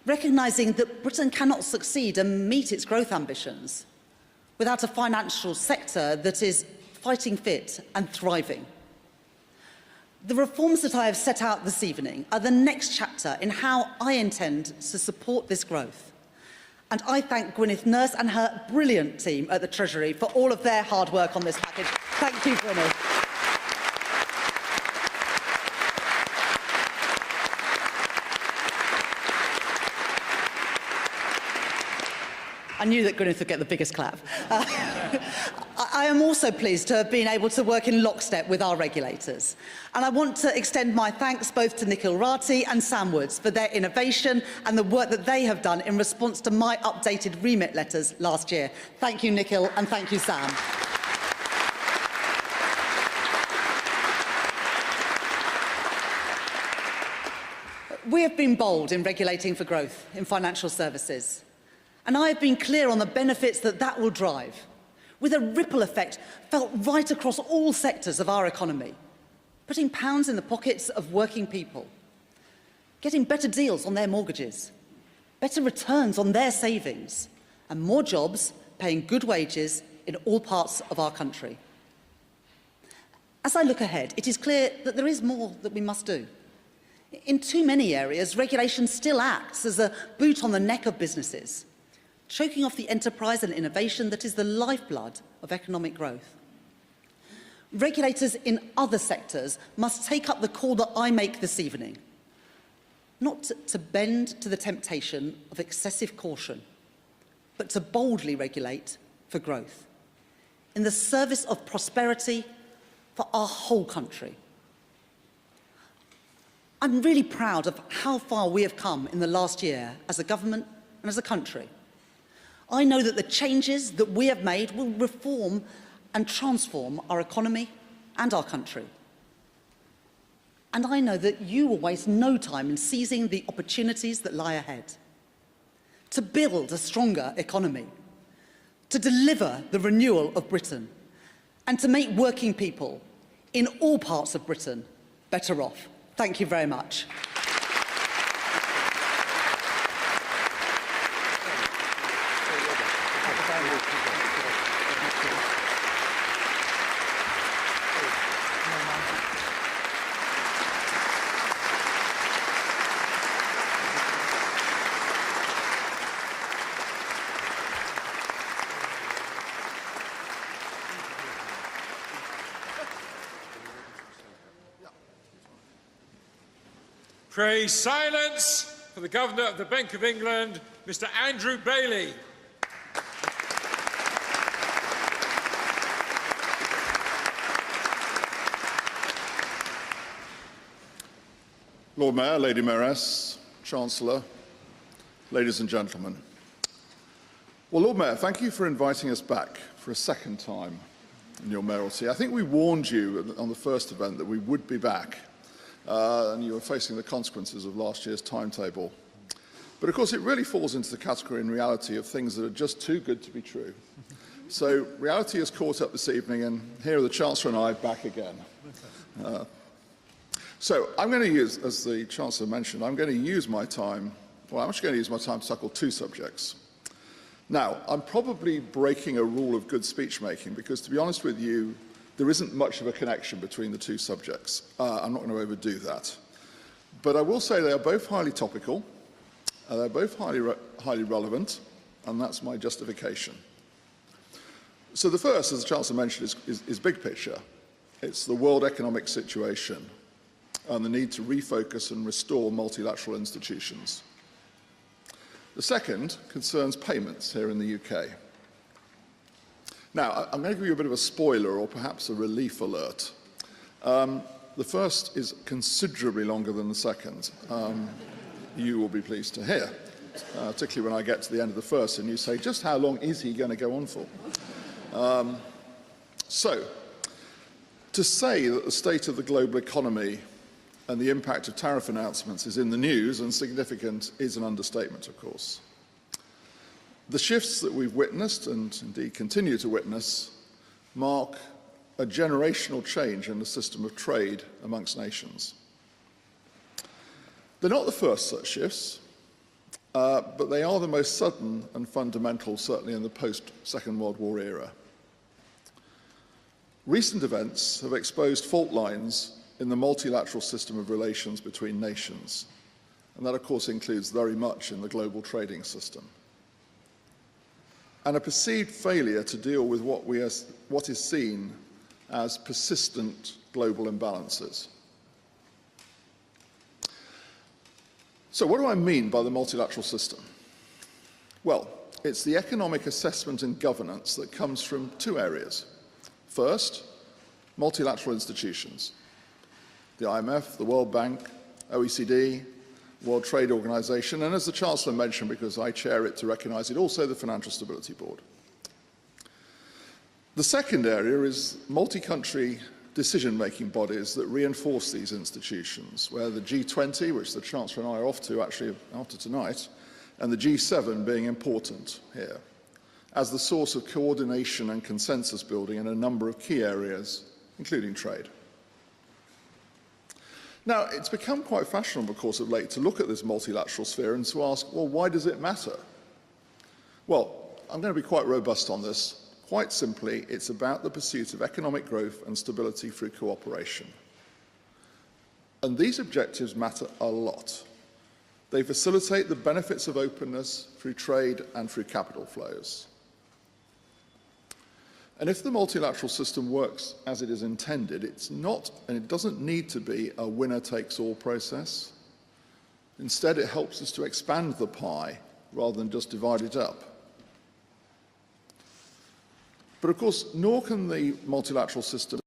recognising that Britain cannot succeed and meet its growth ambitions without a financial sector that is fighting fit and thriving. The reforms that I have set out this evening are the next chapter in how I intend to support this growth. And I thank Gwyneth Nurse and her brilliant team at the Treasury for all of their hard work on this package. Thank you, Gwyneth. I knew that Gwyneth would get the biggest clap. I am also pleased to have been able to work in lockstep with our regulators. And I want to extend my thanks both to Nikhil Rathi and Sam Woods for their innovation and the work that they have done in response to my updated remit letters last year. Thank you, Nikhil, and thank you, Sam. We have been bold in regulating for growth in financial services. And I have been clear on the benefits that that will drive, with a ripple effect felt right across all sectors of our economy, putting pounds in the pockets of working people, getting better deals on their mortgages, better returns on their savings, and more jobs paying good wages in all parts of our country. As I look ahead, it is clear that there is more that we must do. In too many areas, regulation still acts as a boot on the neck of businesses, choking off the enterprise and innovation that is the lifeblood of economic growth. Regulators in other sectors must take up the call that I make this evening, not to bend to the temptation of excessive caution, but to boldly regulate for growth, in the service of prosperity for our whole country. I'm really proud of how far we have come in the last year as a government and as a country. I know that the changes that we have made will reform and transform our economy and our country. And I know that you will waste no time in seizing the opportunities that lie ahead, to build a stronger economy, to deliver the renewal of Britain, and to make working people in all parts of Britain better off. Thank you very much. Pray silence for the Governor of the Bank of England, Mr. Andrew Bailey. Lord Mayor, Lady Mayoress, Chancellor, ladies and gentlemen. Well, Lord Mayor, thank you for inviting us back for a second time and your mayoralty. I think we warned you on the first event that we would be back, and you were facing the consequences of last year's timetable. But of course, it really falls into the category in reality of things that are just too good to be true. So reality has caught up this evening, and here are the Chancellor and I back again. So I'm going to use, as the Chancellor mentioned, I'm going to use my time, well, I'm actually going to use my time to tackle two subjects. Now, I'm probably breaking a rule of good speech making because, to be honest with you, there isn't much of a connection between the two subjects. I'm not going to overdo that. But I will say they are both highly topical, they're both highly relevant, and that's my justification. So the first, as the Chancellor mentioned, is big picture. It's the world economic situation and the need to refocus and restore multilateral institutions. The second concerns payments here in the UK. Now, I'm going to give you a bit of a spoiler or perhaps a relief alert. The first is considerably longer than the second. You will be pleased to hear, particularly when I get to the end of the first and you say, just how long is he going to go on for? So, to say that the state of the global economy and the impact of tariff announcements is in the news and significant is an understatement, of course. The shifts that we've witnessed, and indeed continue to witness, mark a generational change in the system of trade amongst nations. They're not the first such shifts, but they are the most sudden and fundamental, certainly in the post-Second World War era. Recent events have exposed fault lines in the multilateral system of relations between nations, and that, of course, includes very much in the global trading system. And a perceived failure to deal with what is seen as persistent global imbalances. So what do I mean by the multilateral system? Well, it's the economic assessment and governance that comes from two areas. First, multilateral institutions. The IMF, the World Bank, OECD, World Trade Organization, and as the Chancellor mentioned, because I chair it to recognise it, also the Financial Stability Board. The second area is multi-country decision-making bodies that reinforce these institutions, where the G20, which the Chancellor and I are off to actually after tonight, and the G7 being important here, as the source of coordination and consensus building in a number of key areas, including trade. Now, it's become quite fashionable, of course, of late to look at this multilateral sphere and to ask, well, why does it matter? Well, I'm going to be quite robust on this. Quite simply, it's about the pursuit of economic growth and stability through cooperation. And these objectives matter a lot. They facilitate the benefits of openness through trade and through capital flows. And if the multilateral system works as it is intended, it's not, and it doesn't need to be, a winner-takes-all process. Instead, it helps us to expand the pie rather than just divide it up. But of course, nor can the multilateral system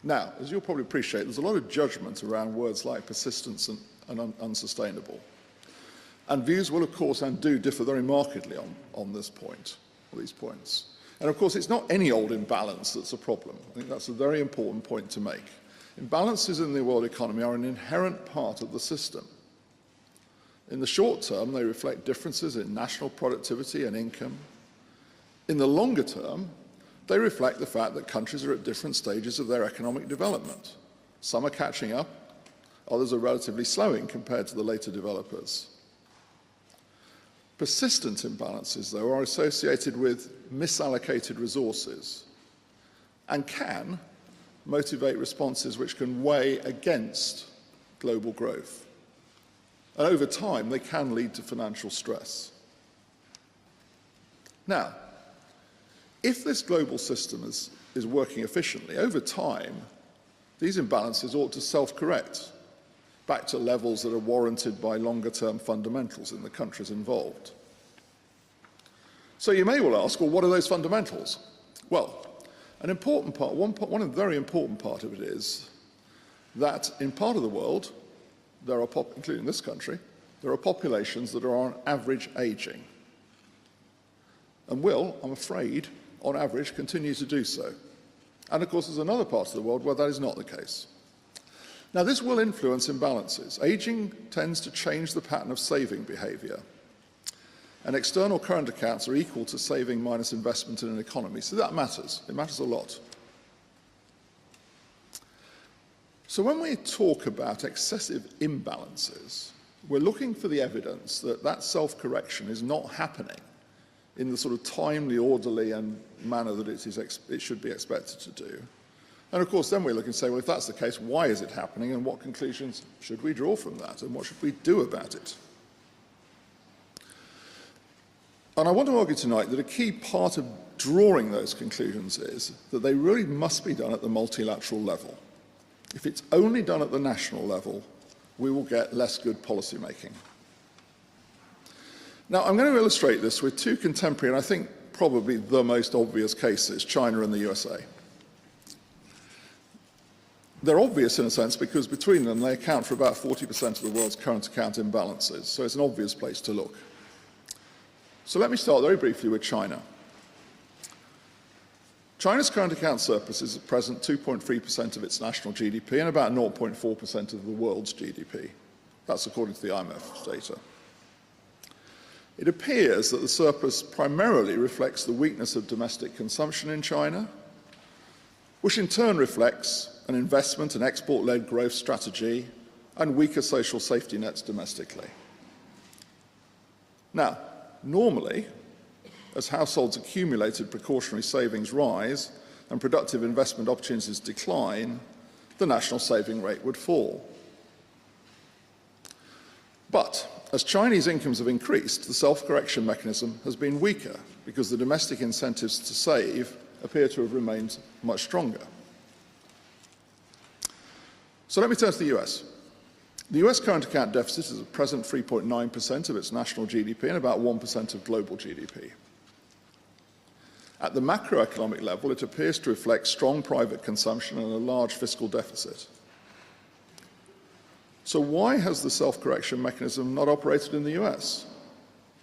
Now, as you'll probably appreciate, there's a lot of judgment around words like persistence and unsustainable. And views will, of course, and do differ very markedly on this point, or these points. And of course, it's not any old imbalance that's a problem. I think that's a very important point to make. Imbalances in the world economy are an inherent part of the system. In the short term, they reflect differences in national productivity and income. In the longer term, they reflect the fact that countries are at different stages of their economic development. Some are catching up, others are relatively slowing compared to the later developers. Persistent imbalances, though, are associated with misallocated resources and can motivate responses which can weigh against global growth. And over time, they can lead to financial stress. Now, if this global system is working efficiently, over time, these imbalances ought to self-correct. back to levels that are warranted by longer-term fundamentals in the countries involved. So you may well ask, well, what are those fundamentals? Well, an important part, one very important part of it is that in part of the world, there are, including this country, there are populations that are on average ageing and will, I'm afraid, on average, continue to do so. And of course, there's another part of the world where that is not the case. Now, this will influence imbalances. Ageing tends to change the pattern of saving behaviour. And external current accounts are equal to saving minus investment in an economy. So that matters. It matters a lot. So when we talk about excessive imbalances, we're looking for the evidence that that self-correction is not happening in the sort of timely, orderly and manner that it should be expected to do. And of course, then we look and say, well, if that's the case, why is it happening and what conclusions should we draw from that and what should we do about it? And I want to argue tonight that a key part of drawing those conclusions is that they really must be done at the multilateral level. If it's only done at the national level, we will get less good policy making. Now, I'm going to illustrate this with two contemporary, and I think probably the most obvious cases, China and the USA. They're obvious in a sense because between them they account for about 40% of the world's current account imbalances, so it's an obvious place to look. So let me start very briefly with China. China's current account surplus is at present 2.3% of its national GDP and about 0.4% of the world's GDP. That's according to the IMF's data. It appears that the surplus primarily reflects the weakness of domestic consumption in China, which in turn reflects an investment and export-led growth strategy and weaker social safety nets domestically. Now, normally, as households' accumulated precautionary savings rise and productive investment opportunities decline, the national saving rate would fall. But as Chinese incomes have increased, the self-correction mechanism has been weaker because the domestic incentives to save appear to have remained much stronger. So let me turn to the US. The US current account deficit is at present 3.9% of its national GDP and about 1% of global GDP. At the macroeconomic level, it appears to reflect strong private consumption and a large fiscal deficit. So why has the self-correction mechanism not operated in the US?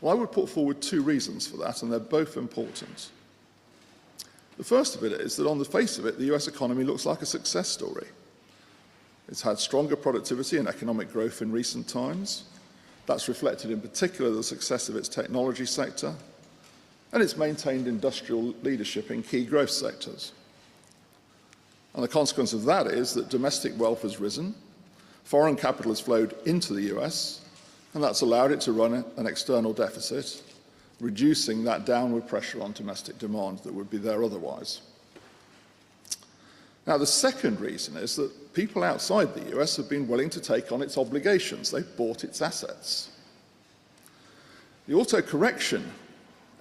Well, I would put forward two reasons for that, and they're both important. The first of it is that on the face of it, the US economy looks like a success story. It's had stronger productivity and economic growth in recent times. That's reflected in particular the success of its technology sector, and it's maintained industrial leadership in key growth sectors. And the consequence of that is that domestic wealth has risen, foreign capital has flowed into the US, and that's allowed it to run an external deficit, reducing that downward pressure on domestic demand that would be there otherwise. Now, the second reason is that people outside the US have been willing to take on its obligations. They've bought its assets. The auto-correction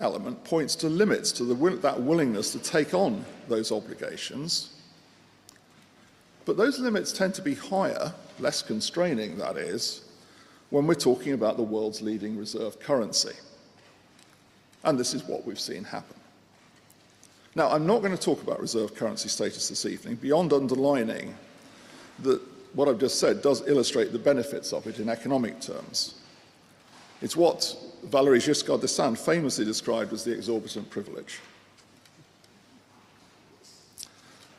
element points to limits to that willingness to take on those obligations. But those limits tend to be higher, less constraining, that is, when we're talking about the world's leading reserve currency. And this is what we've seen happen. Now, I'm not going to talk about reserve currency status this evening, beyond underlining that what I've just said does illustrate the benefits of it in economic terms. It's what Valéry Giscard d'Estaing famously described as the exorbitant privilege.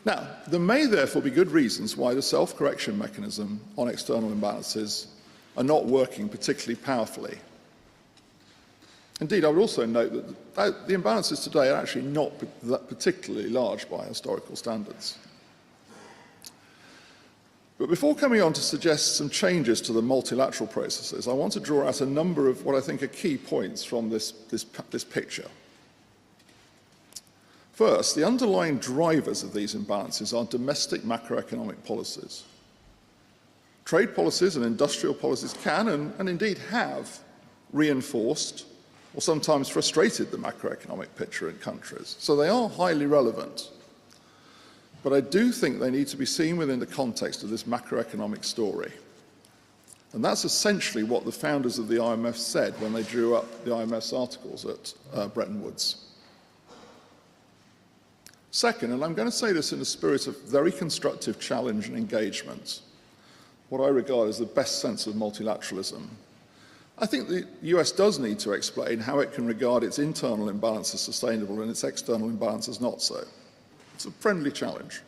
Now, there may therefore be good reasons why the self-correction mechanism on external imbalances are not working particularly powerfully. Indeed, I would also note that the imbalances today are actually not that particularly large by historical standards. But before coming on to suggest some changes to the multilateral processes, I want to draw out a number of what I think are key points from this picture. First, the underlying drivers of these imbalances are domestic macroeconomic policies. Trade policies and industrial policies can, and indeed have, reinforced or sometimes frustrated the macroeconomic picture in countries. So they are highly relevant. But I do think they need to be seen within the context of this macroeconomic story. And that's essentially what the founders of the IMF said when they drew up the IMF's articles at Bretton Woods. Second, and I'm going to say this in a spirit of very constructive challenge and engagement, what I regard as the best sense of multilateralism, I think the US does need to explain how it can regard its internal imbalance as sustainable and its external imbalance as not so. It's a friendly challenge.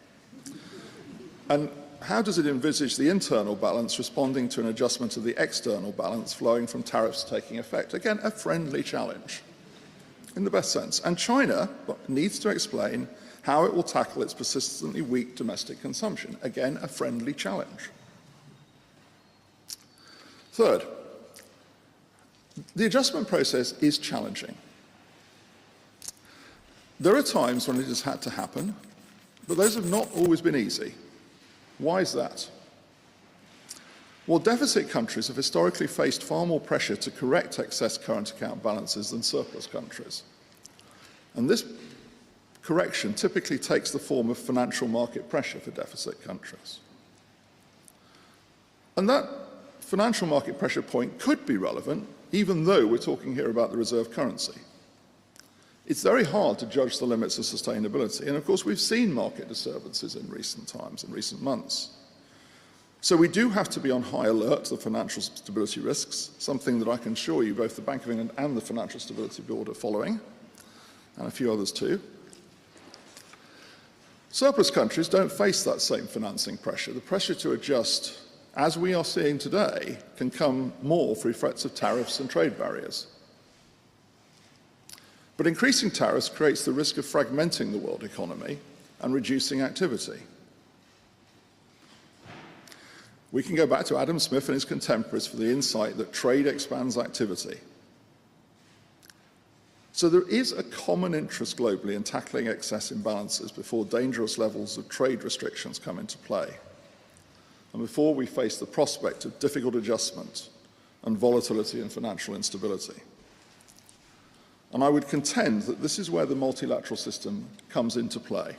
And how does it envisage the internal balance responding to an adjustment of the external balance flowing from tariffs taking effect? Again, a friendly challenge in the best sense. And China needs to explain how it will tackle its persistently weak domestic consumption. Again, a friendly challenge. Third, the adjustment process is challenging. There are times when it has had to happen, but those have not always been easy. Why is that? Well, deficit countries have historically faced far more pressure to correct excess current account balances than surplus countries. And this correction typically takes the form of financial market pressure for deficit countries. And that financial market pressure point could be relevant, even though we're talking here about the reserve currency. It's very hard to judge the limits of sustainability, and of course we've seen market disturbances in recent times, in recent months. So we do have to be on high alert to the financial stability risks, something that I can assure you both the Bank of England and the Financial Stability Board are following, and a few others too. Surplus countries don't face that same financing pressure. The pressure to adjust, as we are seeing today, can come more through threats of tariffs and trade barriers. But increasing tariffs creates the risk of fragmenting the world economy and reducing activity. We can go back to Adam Smith and his contemporaries for the insight that trade expands activity. So there is a common interest globally in tackling excess imbalances before dangerous levels of trade restrictions come into play, and before we face the prospect of difficult adjustment and volatility and financial instability. And I would contend that this is where the multilateral system comes into play.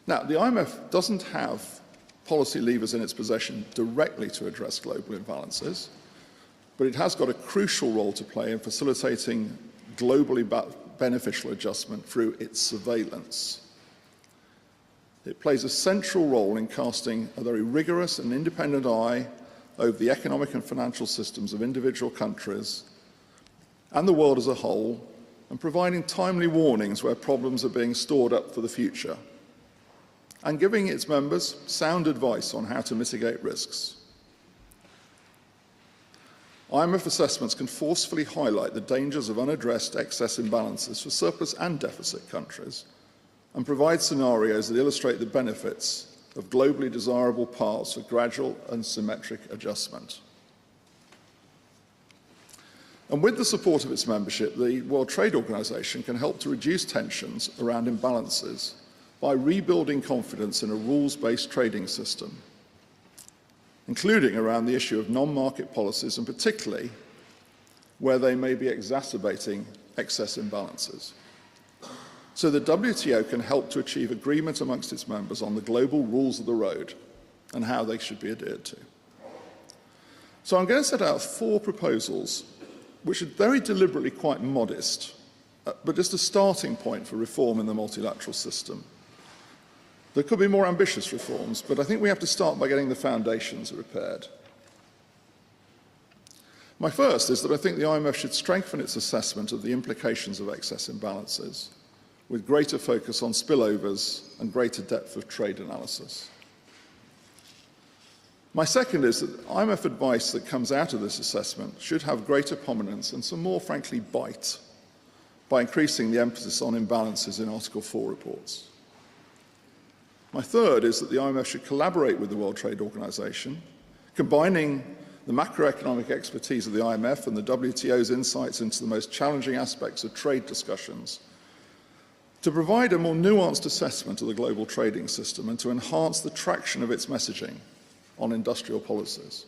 Now, the IMF doesn't have policy levers in its possession directly to address global imbalances, but it has got a crucial role to play in facilitating globally beneficial adjustment through its surveillance. It plays a central role in casting a very rigorous and independent eye over the economic and financial systems of individual countries and the world as a whole, and providing timely warnings where problems are being stored up for the future, and giving its members sound advice on how to mitigate risks. IMF assessments can forcefully highlight the dangers of unaddressed excess imbalances for surplus and deficit countries, and provide scenarios that illustrate the benefits of globally desirable paths for gradual and symmetric adjustment. And with the support of its membership, the World Trade Organization can help to reduce tensions around imbalances by rebuilding confidence in a rules-based trading system, including around the issue of non-market policies, and particularly where they may be exacerbating excess imbalances. So the WTO can help to achieve agreement amongst its members on the global rules of the road and how they should be adhered to. So I'm going to set out 4 proposals which are very deliberately quite modest, but just a starting point for reform in the multilateral system. There could be more ambitious reforms, but I think we have to start by getting the foundations repaired. My first is that I think the IMF should strengthen its assessment of the implications of excess imbalances, with greater focus on spillovers and greater depth of trade analysis. My second is that IMF advice that comes out of this assessment should have greater prominence and some more, frankly, bite by increasing the emphasis on imbalances in Article 4 reports. My third is that the IMF should collaborate with the World Trade Organization, combining the macroeconomic expertise of the IMF and the WTO's insights into the most challenging aspects of trade discussions to provide a more nuanced assessment of the global trading system and to enhance the traction of its messaging on industrial policies.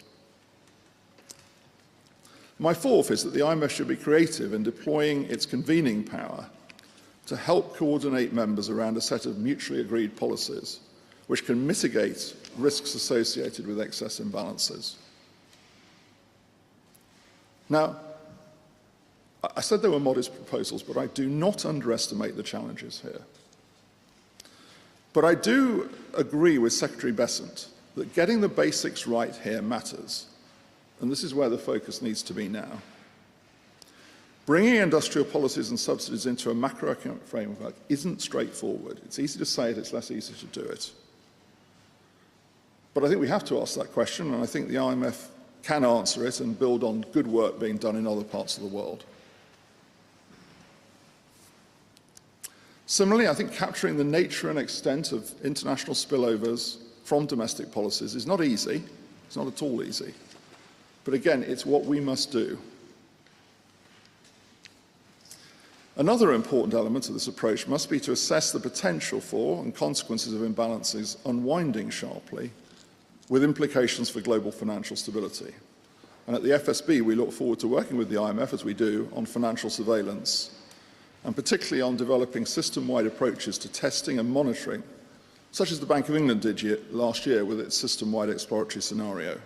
My fourth is that the IMF should be creative in deploying its convening power to help coordinate members around a set of mutually agreed policies which can mitigate risks associated with excess imbalances. Now, I said they were modest proposals, but I do not underestimate the challenges here. But I do agree with Secretary Bessent that getting the basics right here matters, and this is where the focus needs to be now. Bringing industrial policies and subsidies into a macroeconomic framework isn't straightforward. It's easy to say it, it's less easy to do it. But I think we have to ask that question, and I think the IMF can answer it and build on good work being done in other parts of the world. Similarly, I think capturing the nature and extent of international spillovers from domestic policies is not easy. It's not at all easy. But again, it's what we must do. Another important element of this approach must be to assess the potential for and consequences of imbalances unwinding sharply, with implications for global financial stability. And at the FSB, we look forward to working with the IMF, as we do, on financial surveillance, and particularly on developing system-wide approaches to testing and monitoring, such as the Bank of England did last year with its system-wide exploratory scenario.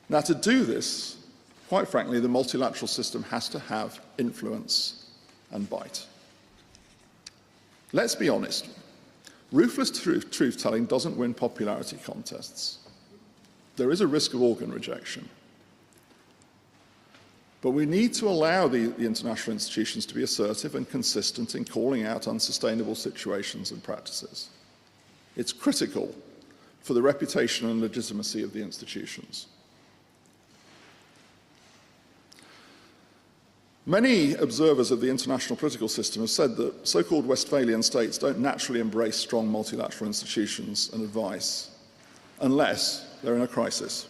Now, to do this, quite frankly, the multilateral system has to have influence and bite. Let's be honest. Ruthless truth-telling doesn't win popularity contests. There is a risk of organ rejection. But we need to allow the international institutions to be assertive and consistent in calling out unsustainable situations and practices. It's critical for the reputation and legitimacy of the institutions. Many observers of the international political system have said that so-called Westphalian states don't naturally embrace strong multilateral institutions and advice unless they're in a crisis.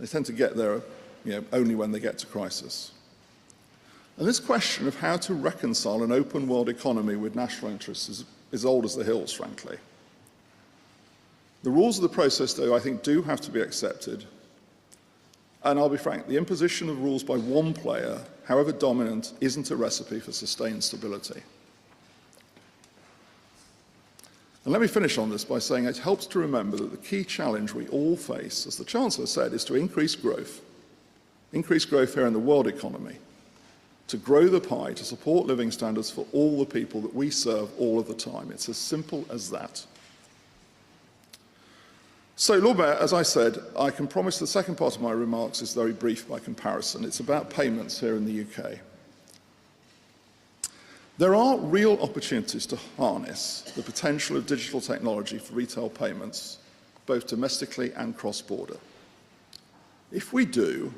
They tend to get there only when they get to crisis. And this question of how to reconcile an open world economy with national interests is old as the hills, frankly. The rules of the process, though, I think do have to be accepted. And I'll be frank, the imposition of rules by one player, however dominant, isn't a recipe for sustained stability. And let me finish on this by saying it helps to remember that the key challenge we all face, as the Chancellor said, is to increase growth here in the world economy, to grow the pie, to support living standards for all the people that we serve all of the time. It's as simple as that. So, Lord Mayor, as I said, I can promise the second part of my remarks is very brief by comparison. It's about payments here in the UK. There are real opportunities to harness the potential of digital technology for retail payments, both domestically and cross-border. If we do,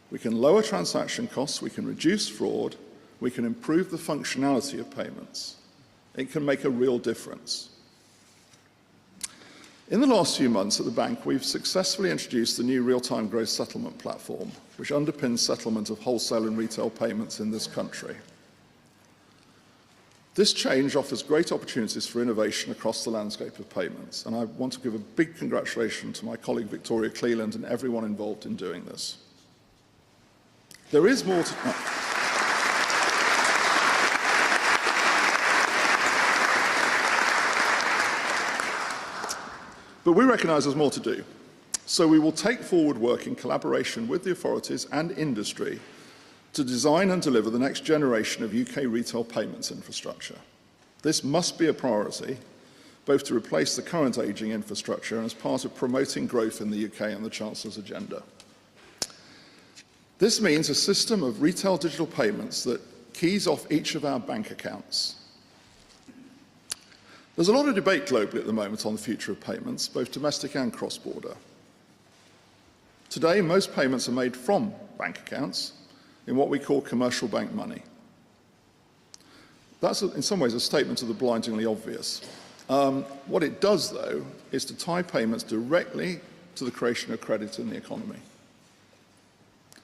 we can lower transaction costs, we can reduce fraud, we can improve the functionality of payments. It can make a real difference. In the last few months at the bank, we've successfully introduced the new real-time gross settlement platform, which underpins settlement of wholesale and retail payments in this country. This change offers great opportunities for innovation across the landscape of payments, and I want to give a big congratulations to my colleague Victoria Cleland and everyone involved in doing this. There is more to... But we recognise there's more to do. So we will take forward work in collaboration with the authorities and industry to design and deliver the next generation of UK retail payments infrastructure. This must be a priority, both to replace the current ageing infrastructure and as part of promoting growth in the UK and the Chancellor's agenda. This means a system of retail digital payments that keys off each of our bank accounts. There's a lot of debate globally at the moment on the future of payments, both domestic and cross-border. Today, most payments are made from bank accounts in what we call commercial bank money. That's, in some ways, a statement of the blindingly obvious. What it does, though, is to tie payments directly to the creation of credit in the economy.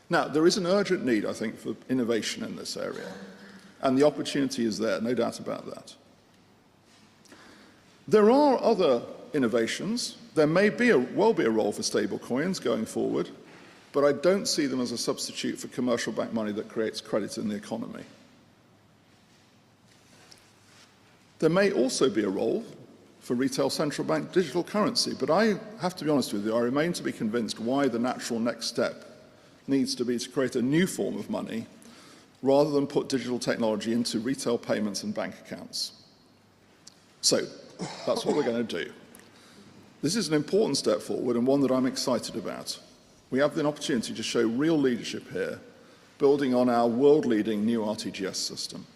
Now, there is an urgent need, I think, for innovation in this area, and the opportunity is there, no doubt about that. There are other innovations. There may well be a role for stablecoins going forward, but I don't see them as a substitute for commercial bank money that creates credit in the economy. There may also be a role for retail central bank digital currency. But I have to be honest with you, I remain to be convinced why the natural next step needs to be to create a new form of money rather than put digital technology into retail payments and bank accounts. So that's what we're going to do. This is an important step forward and one that I'm excited about. We have the opportunity to show real leadership here, building on our world-leading new RTGS system.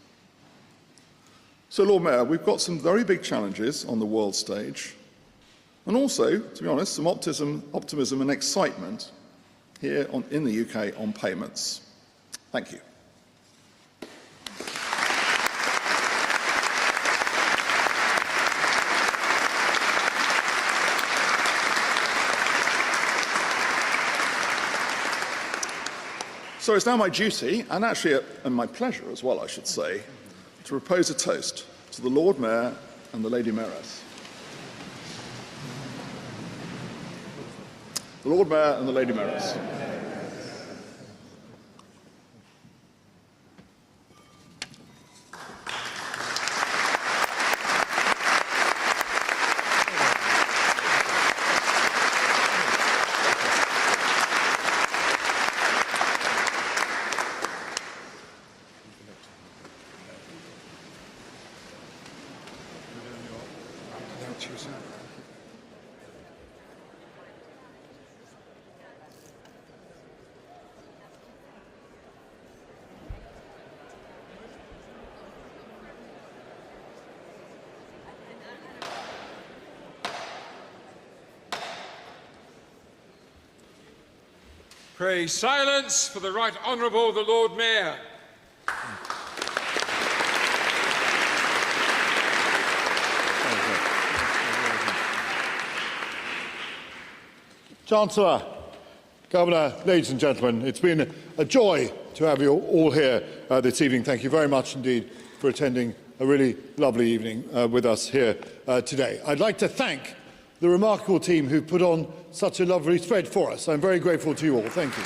So, Lord Mayor, we've got some very big challenges on the world stage, and also, to be honest, some optimism and excitement here in the UK on payments. Thank you. So it's now my duty, and actually and my pleasure as well, I should say, to propose a toast to the Lord Mayor and the Lady Mayoress. The Lord Mayor and the Lady Mayoress. Pray silence for the Right Honourable the Lord Mayor. Chancellor, Governor, ladies and gentlemen, it's been a joy to have you all here this evening. Thank you very much indeed for attending a really lovely evening with us here today. I'd like to thank the remarkable team who put on such a lovely spread for us. I'm very grateful to you all. Thank you.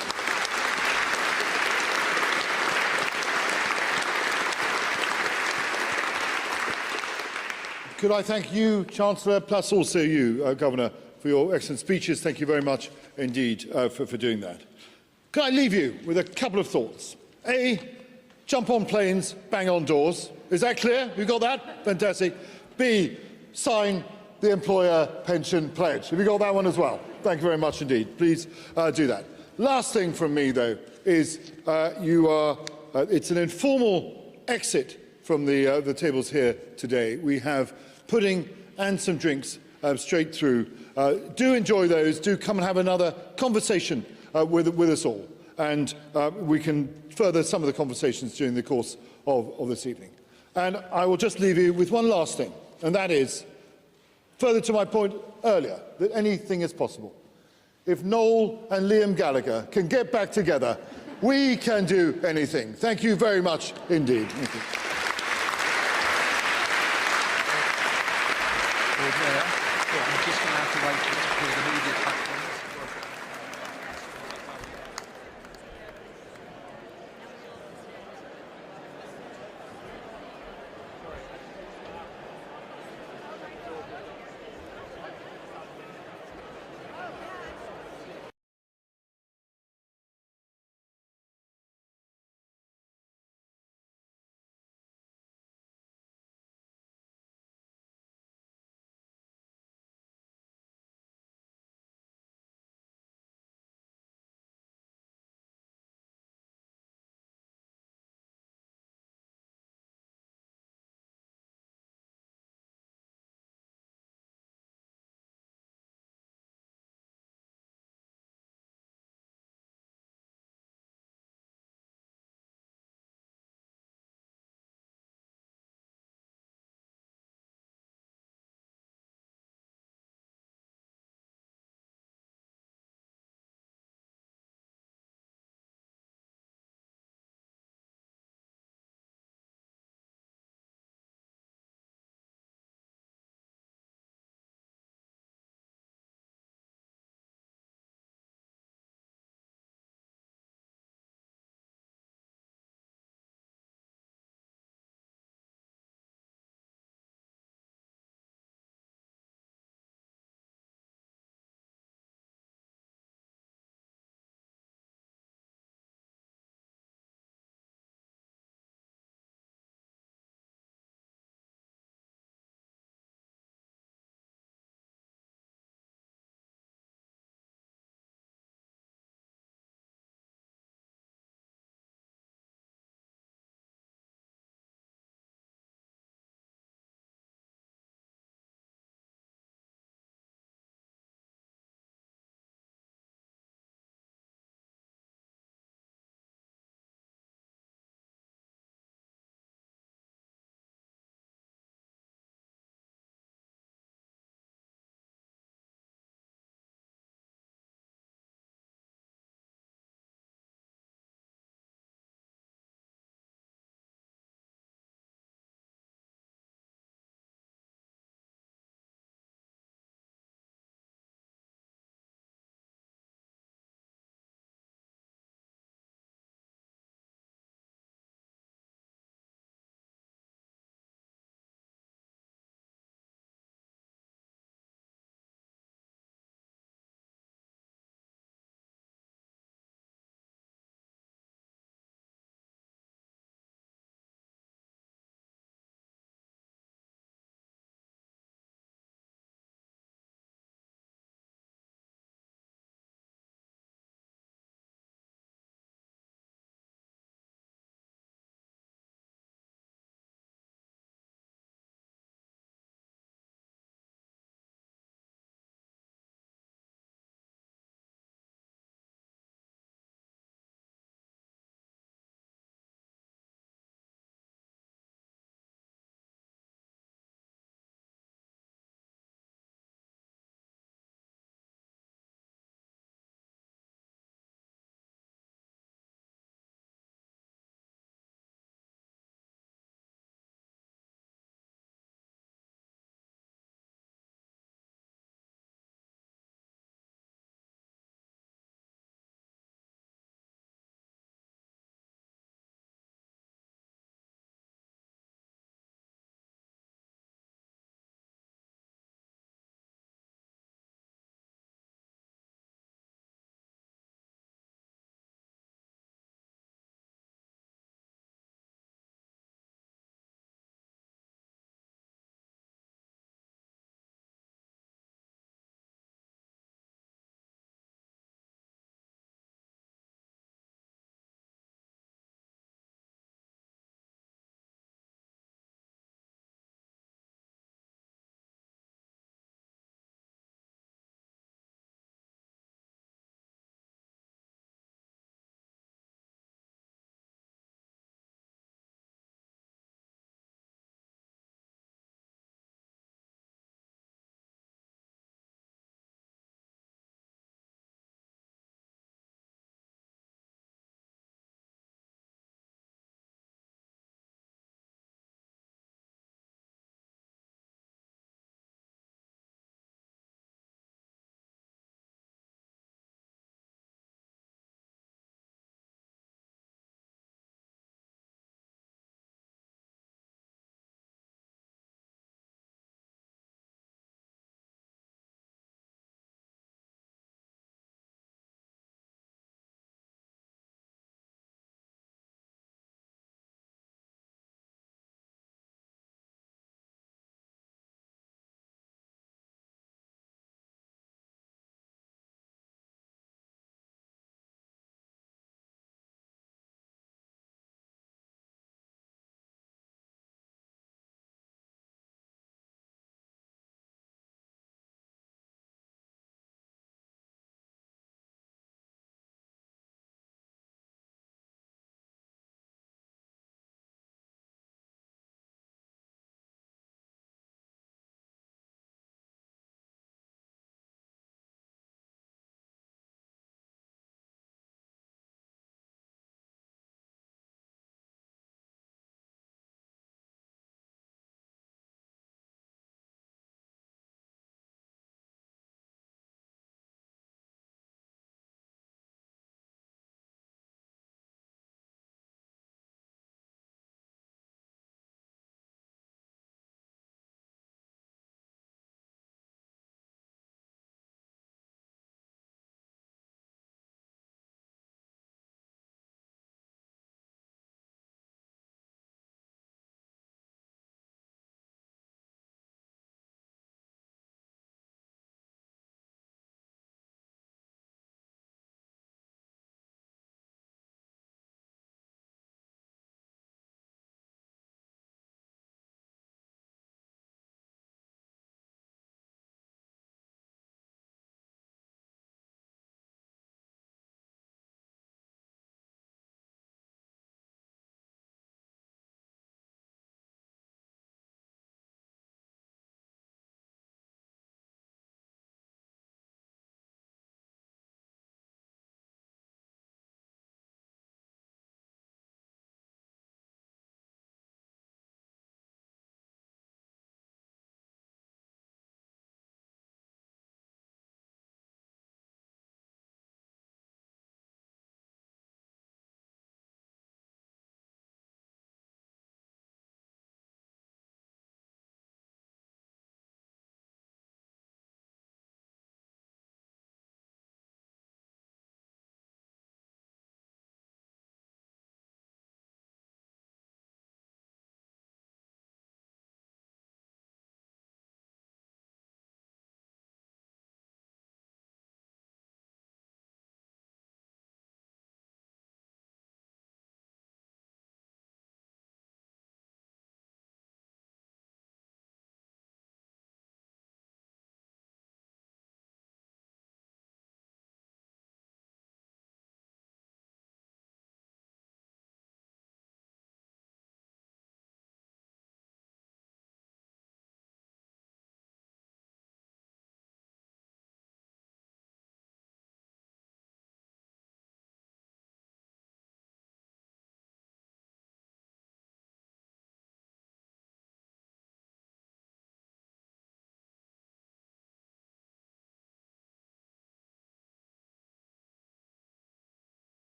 Could I thank you, Chancellor, plus also you, Governor, for your excellent speeches. Thank you very much indeed for doing that. Could I leave you with a couple of thoughts? A, jump on planes, bang on doors. Is that clear? You got that? Fantastic. B, sign the employer pension pledge. Have you got that one as well? Thank you very much indeed. Please do that. Last thing from me, though, is it's an informal exit from the tables here today. We have pudding and some drinks straight through. Do enjoy those. Do come and have another conversation with us all. And we can further some of the conversations during the course of this evening. And I will just leave you with one last thing, and that is, further to my point earlier, that anything is possible. If Noel and Liam Gallagher can get back together, we can do anything. Thank you very much indeed. Thank you. Lord Mayor, I'm just going to have to wait for the media.